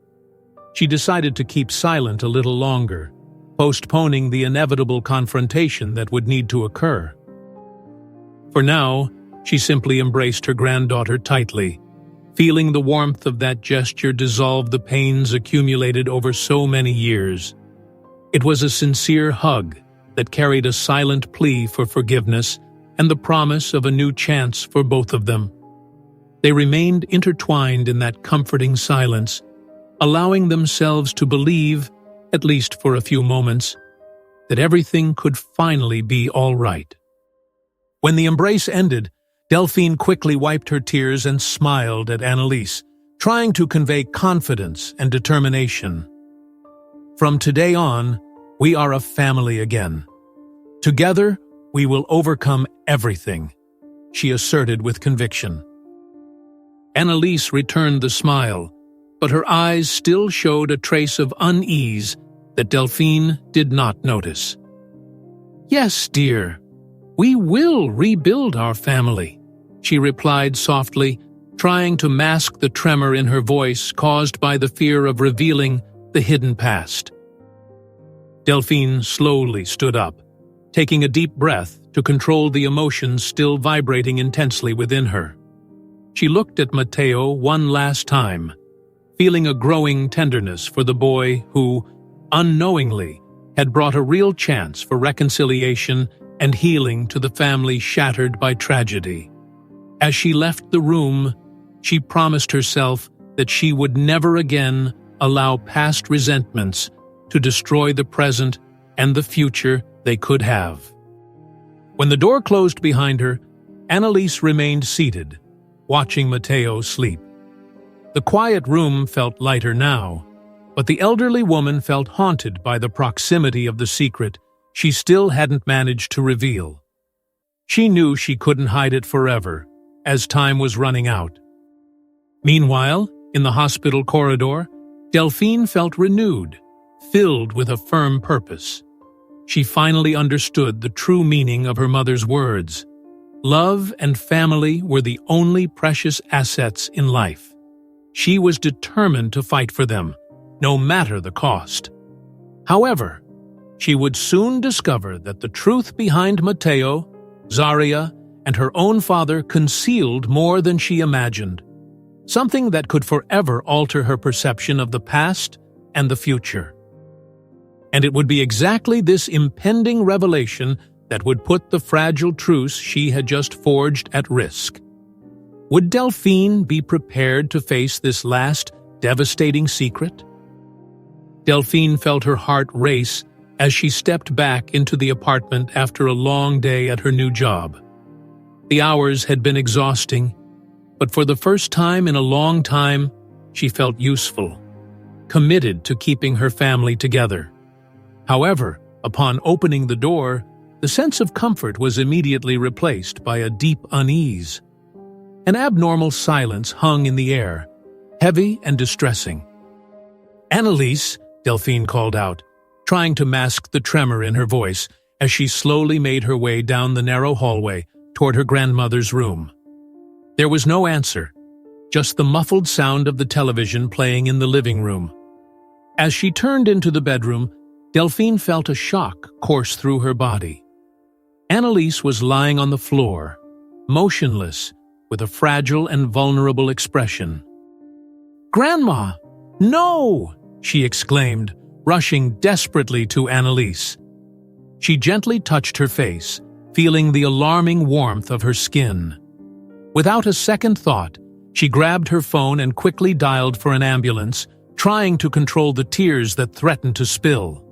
She decided to keep silent a little longer, postponing the inevitable confrontation that would need to occur. For now, she simply embraced her granddaughter tightly, feeling the warmth of that gesture dissolve the pains accumulated over so many years. It was a sincere hug that carried a silent plea for forgiveness and the promise of a new chance for both of them. They remained intertwined in that comforting silence, allowing themselves to believe, at least for a few moments, that everything could finally be all right. When the embrace ended, Delphine quickly wiped her tears and smiled at Annalise, trying to convey confidence and determination. "From today on, we are a family again. Together, we will overcome everything," she asserted with conviction. Annalise returned the smile, but her eyes still showed a trace of unease that Delphine did not notice. "Yes, dear, we will rebuild our family," she replied softly, trying to mask the tremor in her voice caused by the fear of revealing the hidden past. Delphine slowly stood up, taking a deep breath to control the emotions still vibrating intensely within her. She looked at Matteo one last time, feeling a growing tenderness for the boy who, unknowingly, had brought a real chance for reconciliation and healing to the family shattered by tragedy. As she left the room, she promised herself that she would never again allow past resentments to destroy the present and the future they could have. When the door closed behind her, Annalise remained seated, watching Matteo sleep. The quiet room felt lighter now, but the elderly woman felt haunted by the proximity of the secret she still hadn't managed to reveal. She knew she couldn't hide it forever, as time was running out. Meanwhile, in the hospital corridor, Delphine felt renewed, filled with a firm purpose. She finally understood the true meaning of her mother's words. Love and family were the only precious assets in life. She was determined to fight for them, no matter the cost. However, she would soon discover that the truth behind Matteo, Zaria, and her own father concealed more than she imagined, something that could forever alter her perception of the past and the future. And it would be exactly this impending revelation that would put the fragile truce she had just forged at risk. Would Delphine be prepared to face this last devastating secret? Delphine felt her heart race as she stepped back into the apartment after a long day at her new job. The hours had been exhausting, but for the first time in a long time, she felt useful, committed to keeping her family together. However, Upon opening the door, the sense of comfort was immediately replaced by a deep unease. An abnormal silence hung in the air, heavy and distressing. "Annalise," Delphine called out, trying to mask the tremor in her voice as she slowly made her way down the narrow hallway toward her grandmother's room. There was no answer, just the muffled sound of the television playing in the living room. As she turned into the bedroom, Delphine felt a shock course through her body. Annalise was lying on the floor, motionless, with a fragile and vulnerable expression. "Grandma! No!" she exclaimed, rushing desperately to Annalise. She gently touched her face, feeling the alarming warmth of her skin. Without a second thought, she grabbed her phone and quickly dialed for an ambulance, trying to control the tears that threatened to spill.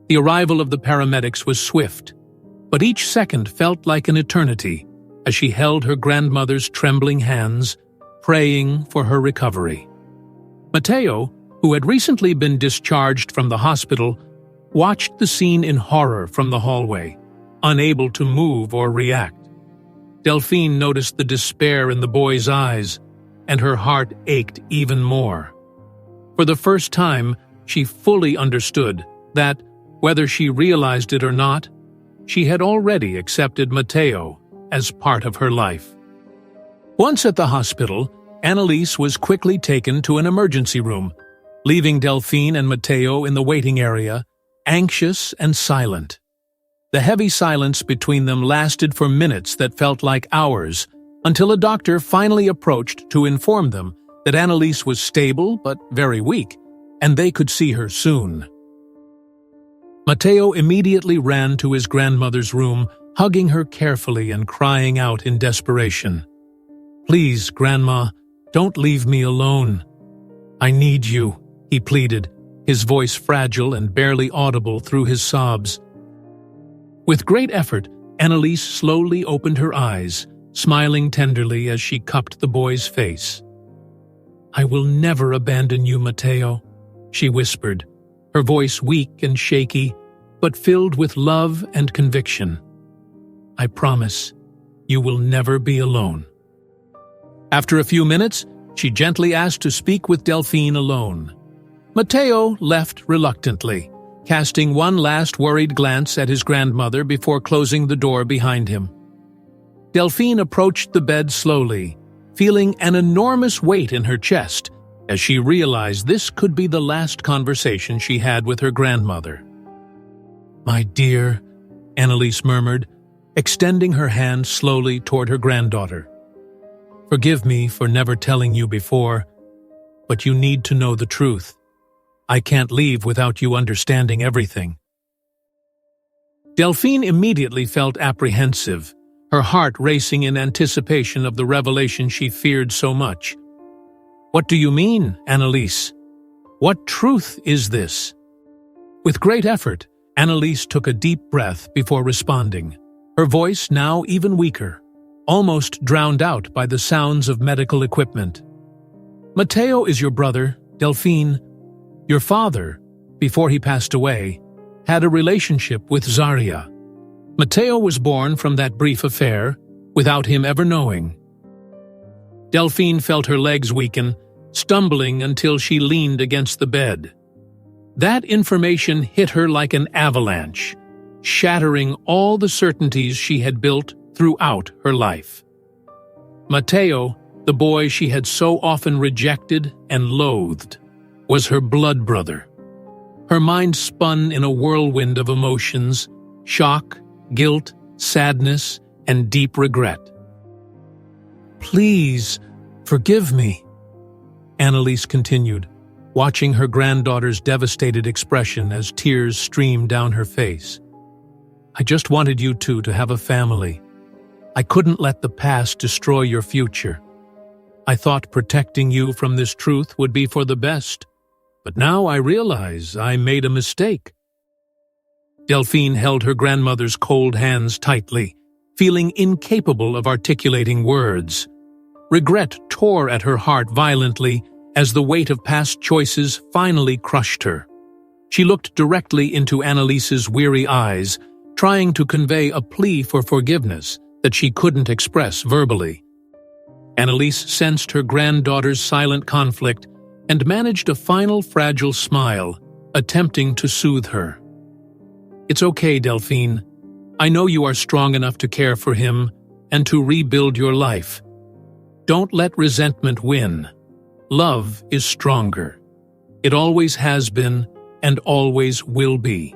The arrival of the paramedics was swift, but each second felt like an eternity as she held her grandmother's trembling hands, praying for her recovery. Matteo, who had recently been discharged from the hospital, watched the scene in horror from the hallway, unable to move or react. Delphine noticed the despair in the boy's eyes, and her heart ached even more. For the first time, she fully understood that, whether she realized it or not, she had already accepted Matteo as part of her life. Once at the hospital, Annalise was quickly taken to an emergency room, leaving Delphine and Matteo in the waiting area, anxious and silent. The heavy silence between them lasted for minutes that felt like hours, until a doctor finally approached to inform them that Annalise was stable but very weak, and they could see her soon. Matteo immediately ran to his grandmother's room, hugging her carefully and crying out in desperation. "Please, Grandma, don't leave me alone. I need you," he pleaded, his voice fragile and barely audible through his sobs. With great effort, Annalise slowly opened her eyes, smiling tenderly as she cupped the boy's face. "I will never abandon you, Matteo," she whispered, her voice weak and shaky, but filled with love and conviction. "I promise, you will never be alone." After a few minutes, she gently asked to speak with Delphine alone. Matteo left reluctantly, casting one last worried glance at his grandmother before closing the door behind him. Delphine approached the bed slowly, feeling an enormous weight in her chest as she realized this could be the last conversation she had with her grandmother. "My dear," Annalise murmured, extending her hand slowly toward her granddaughter. "Forgive me for never telling you before, but you need to know the truth. I can't leave without you understanding everything." Delphine immediately felt apprehensive, her heart racing in anticipation of the revelation she feared so much. "What do you mean, Annalise? What truth is this?" With great effort, Annalise took a deep breath before responding, her voice now even weaker, almost drowned out by the sounds of medical equipment. "Matteo is your brother, Delphine. Your father, before he passed away, had a relationship with Zaria. Matteo was born from that brief affair, without him ever knowing." Delphine felt her legs weaken, stumbling until she leaned against the bed. That information hit her like an avalanche, shattering all the certainties she had built throughout her life. Matteo, the boy she had so often rejected and loathed, was her blood brother. Her mind spun in a whirlwind of emotions, shock, guilt, sadness, and deep regret. "Please, forgive me," Annalise continued, watching her granddaughter's devastated expression as tears streamed down her face. "I just wanted you two to have a family. I couldn't let the past destroy your future. I thought protecting you from this truth would be for the best, but now I realize I made a mistake." Delphine held her grandmother's cold hands tightly, feeling incapable of articulating words. Regret tore at her heart violently as the weight of past choices finally crushed her. She looked directly into Annalise's weary eyes, trying to convey a plea for forgiveness that she couldn't express verbally. Annalise sensed her granddaughter's silent conflict and managed a final fragile smile, attempting to soothe her. "It's okay, Delphine. I know you are strong enough to care for him and to rebuild your life. Don't let resentment win. Love is stronger. It always has been and always will be."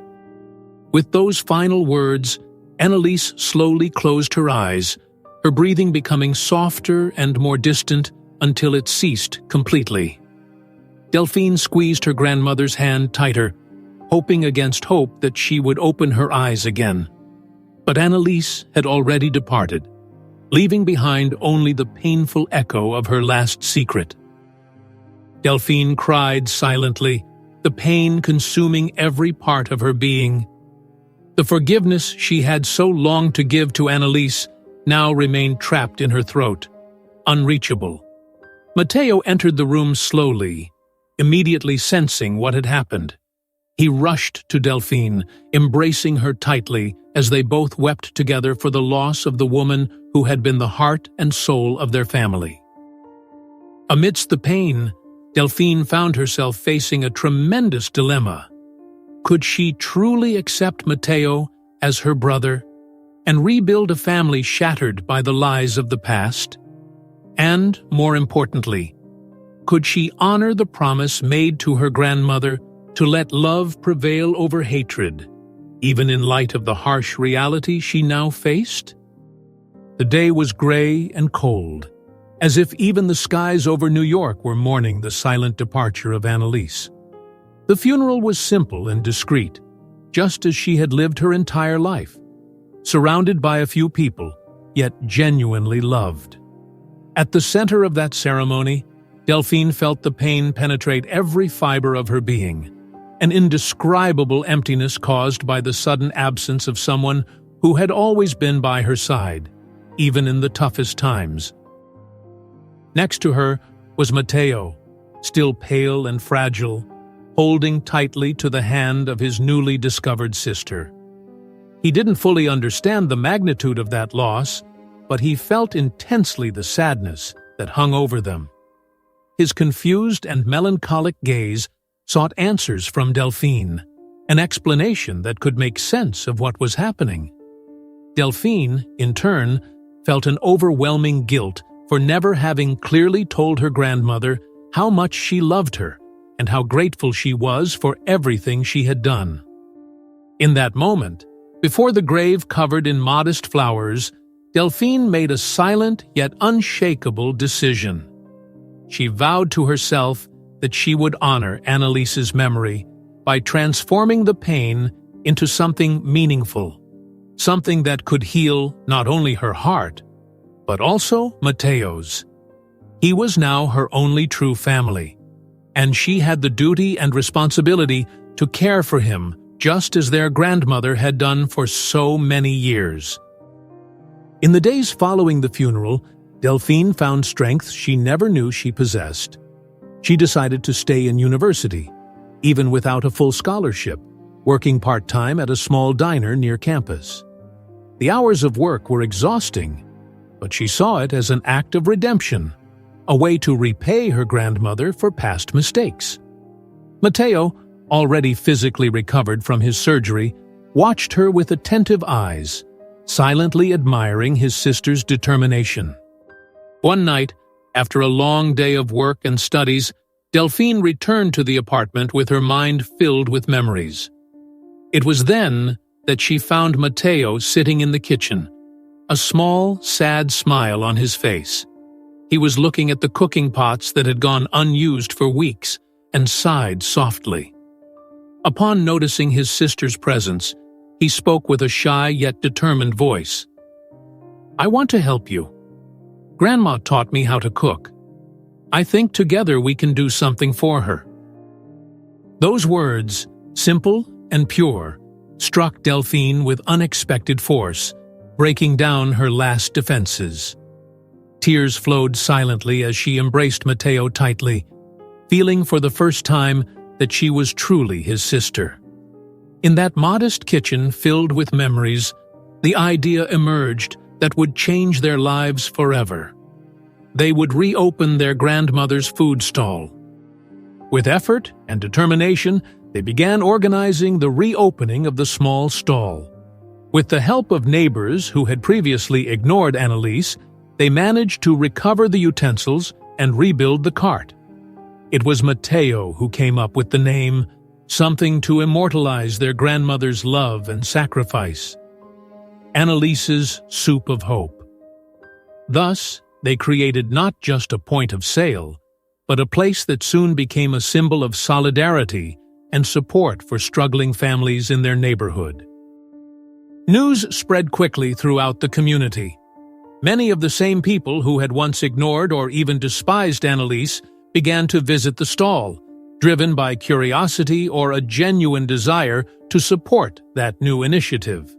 With those final words, Annalise slowly closed her eyes, her breathing becoming softer and more distant until it ceased completely. Delphine squeezed her grandmother's hand tighter, hoping against hope that she would open her eyes again. But Annalise had already departed, leaving behind only the painful echo of her last secret. Delphine cried silently, the pain consuming every part of her being. The forgiveness she had so longed to give to Annalise now remained trapped in her throat, unreachable. Matteo entered the room slowly, immediately sensing what had happened. He rushed to Delphine, embracing her tightly as they both wept together for the loss of the woman who had been the heart and soul of their family. Amidst the pain, Delphine found herself facing a tremendous dilemma. Could she truly accept Matteo as her brother and rebuild a family shattered by the lies of the past? And, more importantly, could she honor the promise made to her grandmother to let love prevail over hatred, even in light of the harsh reality she now faced? The day was gray and cold, as if even the skies over New York were mourning the silent departure of Annalise. The funeral was simple and discreet, just as she had lived her entire life, surrounded by a few people, yet genuinely loved. At the center of that ceremony, Delphine felt the pain penetrate every fiber of her being, an indescribable emptiness caused by the sudden absence of someone who had always been by her side, even in the toughest times. Next to her was Matteo, still pale and fragile, holding tightly to the hand of his newly discovered sister. He didn't fully understand the magnitude of that loss, but he felt intensely the sadness that hung over them. His confused and melancholic gaze sought answers from Delphine, an explanation that could make sense of what was happening. Delphine, in turn, felt an overwhelming guilt for never having clearly told her grandmother how much she loved her and how grateful she was for everything she had done. In that moment, before the grave covered in modest flowers, Delphine made a silent yet unshakable decision. She vowed to herself that she would honor Annalise's memory by transforming the pain into something meaningful, something that could heal not only her heart, but also Matteo's. He was now her only true family, and she had the duty and responsibility to care for him just as their grandmother had done for so many years. In the days following the funeral, Delphine found strength she never knew she possessed. She decided to stay in university, even without a full scholarship, working part-time at a small diner near campus. The hours of work were exhausting, but she saw it as an act of redemption, a way to repay her grandmother for past mistakes. Matteo, already physically recovered from his surgery, watched her with attentive eyes, silently admiring his sister's determination. One night, after a long day of work and studies, Delphine returned to the apartment with her mind filled with memories. It was then that she found Matteo sitting in the kitchen, a small, sad smile on his face. He was looking at the cooking pots that had gone unused for weeks and sighed softly. Upon noticing his sister's presence, he spoke with a shy yet determined voice. "I want to help you. Grandma taught me how to cook. I think together we can do something for her." Those words, simple and pure, struck Delphine with unexpected force, breaking down her last defenses. Tears flowed silently as she embraced Matteo tightly, feeling for the first time that she was truly his sister. In that modest kitchen filled with memories, the idea emerged that would change their lives forever. They would reopen their grandmother's food stall. With effort and determination, they began organizing the reopening of the small stall. With the help of neighbors who had previously ignored Annalise, they managed to recover the utensils and rebuild the cart. It was Matteo who came up with the name, something to immortalize their grandmother's love and sacrifice. Annalise's Soup of Hope. Thus, they created not just a point of sale, but a place that soon became a symbol of solidarity and support for struggling families in their neighborhood. News spread quickly throughout the community. Many of the same people who had once ignored or even despised Annalise began to visit the stall, driven by curiosity or a genuine desire to support that new initiative.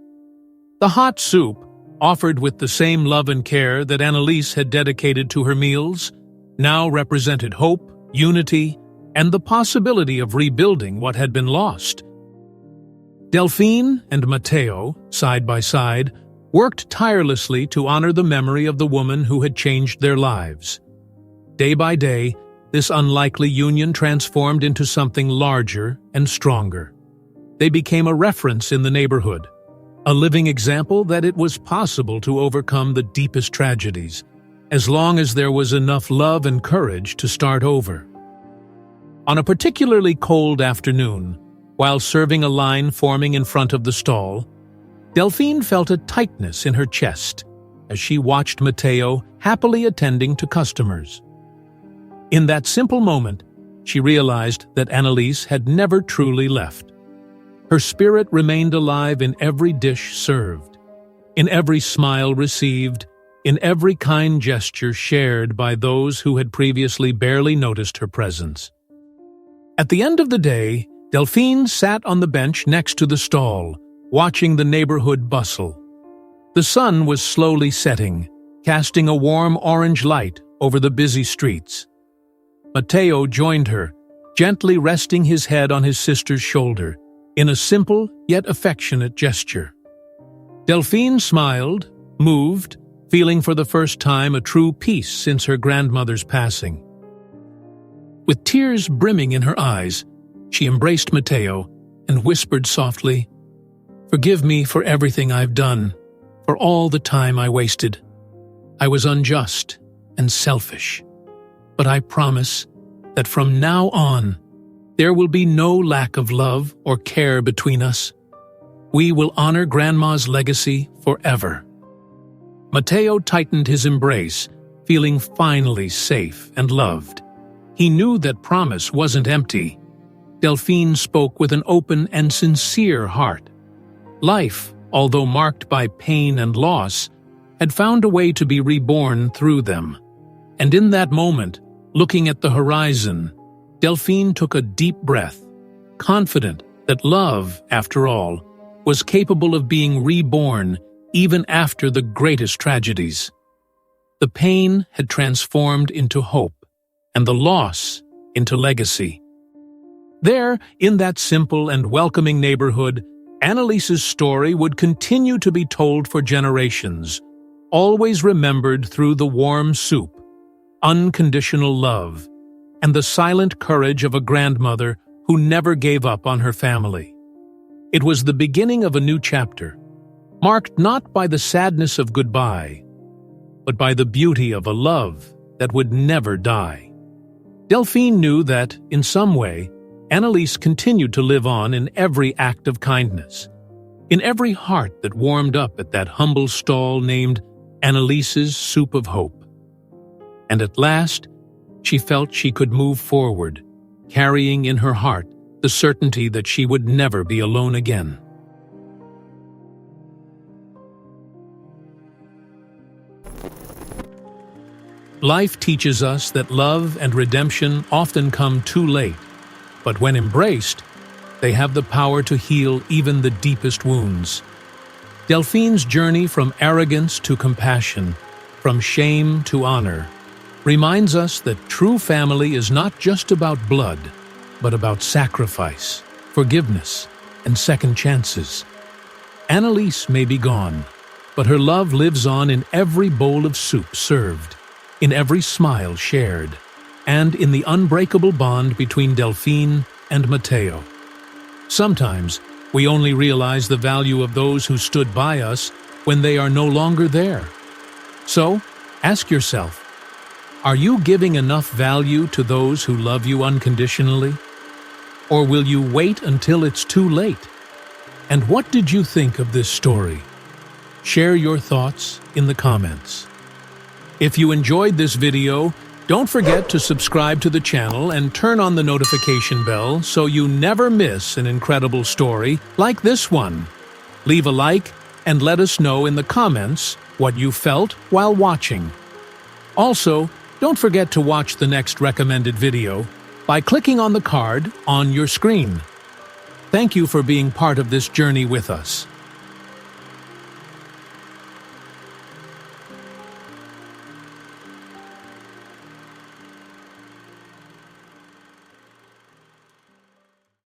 The hot soup, offered with the same love and care that Annalise had dedicated to her meals, now represented hope, unity, and the possibility of rebuilding what had been lost. Delphine and Matteo, side by side, worked tirelessly to honor the memory of the woman who had changed their lives. Day by day, this unlikely union transformed into something larger and stronger. They became a reference in the neighborhood, a living example that it was possible to overcome the deepest tragedies, as long as there was enough love and courage to start over. On a particularly cold afternoon, while serving a line forming in front of the stall, Delphine felt a tightness in her chest as she watched Matteo happily attending to customers. In that simple moment, she realized that Annalise had never truly left. Her spirit remained alive in every dish served, in every smile received, in every kind gesture shared by those who had previously barely noticed her presence. At the end of the day, Delphine sat on the bench next to the stall, watching the neighborhood bustle. The sun was slowly setting, casting a warm orange light over the busy streets. Matteo joined her, gently resting his head on his sister's shoulder, in a simple yet affectionate gesture. Delphine smiled, moved, feeling for the first time a true peace since her grandmother's passing. With tears brimming in her eyes, she embraced Matteo and whispered softly, "Forgive me for everything I've done, for all the time I wasted. I was unjust and selfish. But I promise that from now on, there will be no lack of love or care between us. We will honor Grandma's legacy forever." Matteo tightened his embrace, feeling finally safe and loved. He knew that promise wasn't empty. Delphine spoke with an open and sincere heart. Life, although marked by pain and loss, had found a way to be reborn through them. And in that moment, looking at the horizon, Delphine took a deep breath, confident that love, after all, was capable of being reborn even after the greatest tragedies. The pain had transformed into hope, and the loss into legacy. There, in that simple and welcoming neighborhood, Annalise's story would continue to be told for generations, always remembered through the warm soup, unconditional love, and the silent courage of a grandmother who never gave up on her family. It was the beginning of a new chapter, marked not by the sadness of goodbye, but by the beauty of a love that would never die. Delphine knew that, in some way, Annalise continued to live on in every act of kindness, in every heart that warmed up at that humble stall named Annalise's Soup of Hope. And at last, she felt she could move forward, carrying in her heart the certainty that she would never be alone again. Life teaches us that love and redemption often come too late, but when embraced, they have the power to heal even the deepest wounds. Delphine's journey from arrogance to compassion, from shame to honor, reminds us that true family is not just about blood, but about sacrifice, forgiveness, and second chances. Annalise may be gone, but her love lives on in every bowl of soup served, in every smile shared, and in the unbreakable bond between Delphine and Matteo. Sometimes, we only realize the value of those who stood by us when they are no longer there. So, ask yourself, are you giving enough value to those who love you unconditionally? Or will you wait until it's too late? And what did you think of this story? Share your thoughts in the comments. If you enjoyed this video, don't forget to subscribe to the channel and turn on the notification bell so you never miss an incredible story like this one. Leave a like and let us know in the comments what you felt while watching. Also, don't forget to watch the next recommended video by clicking on the card on your screen. Thank you for being part of this journey with us.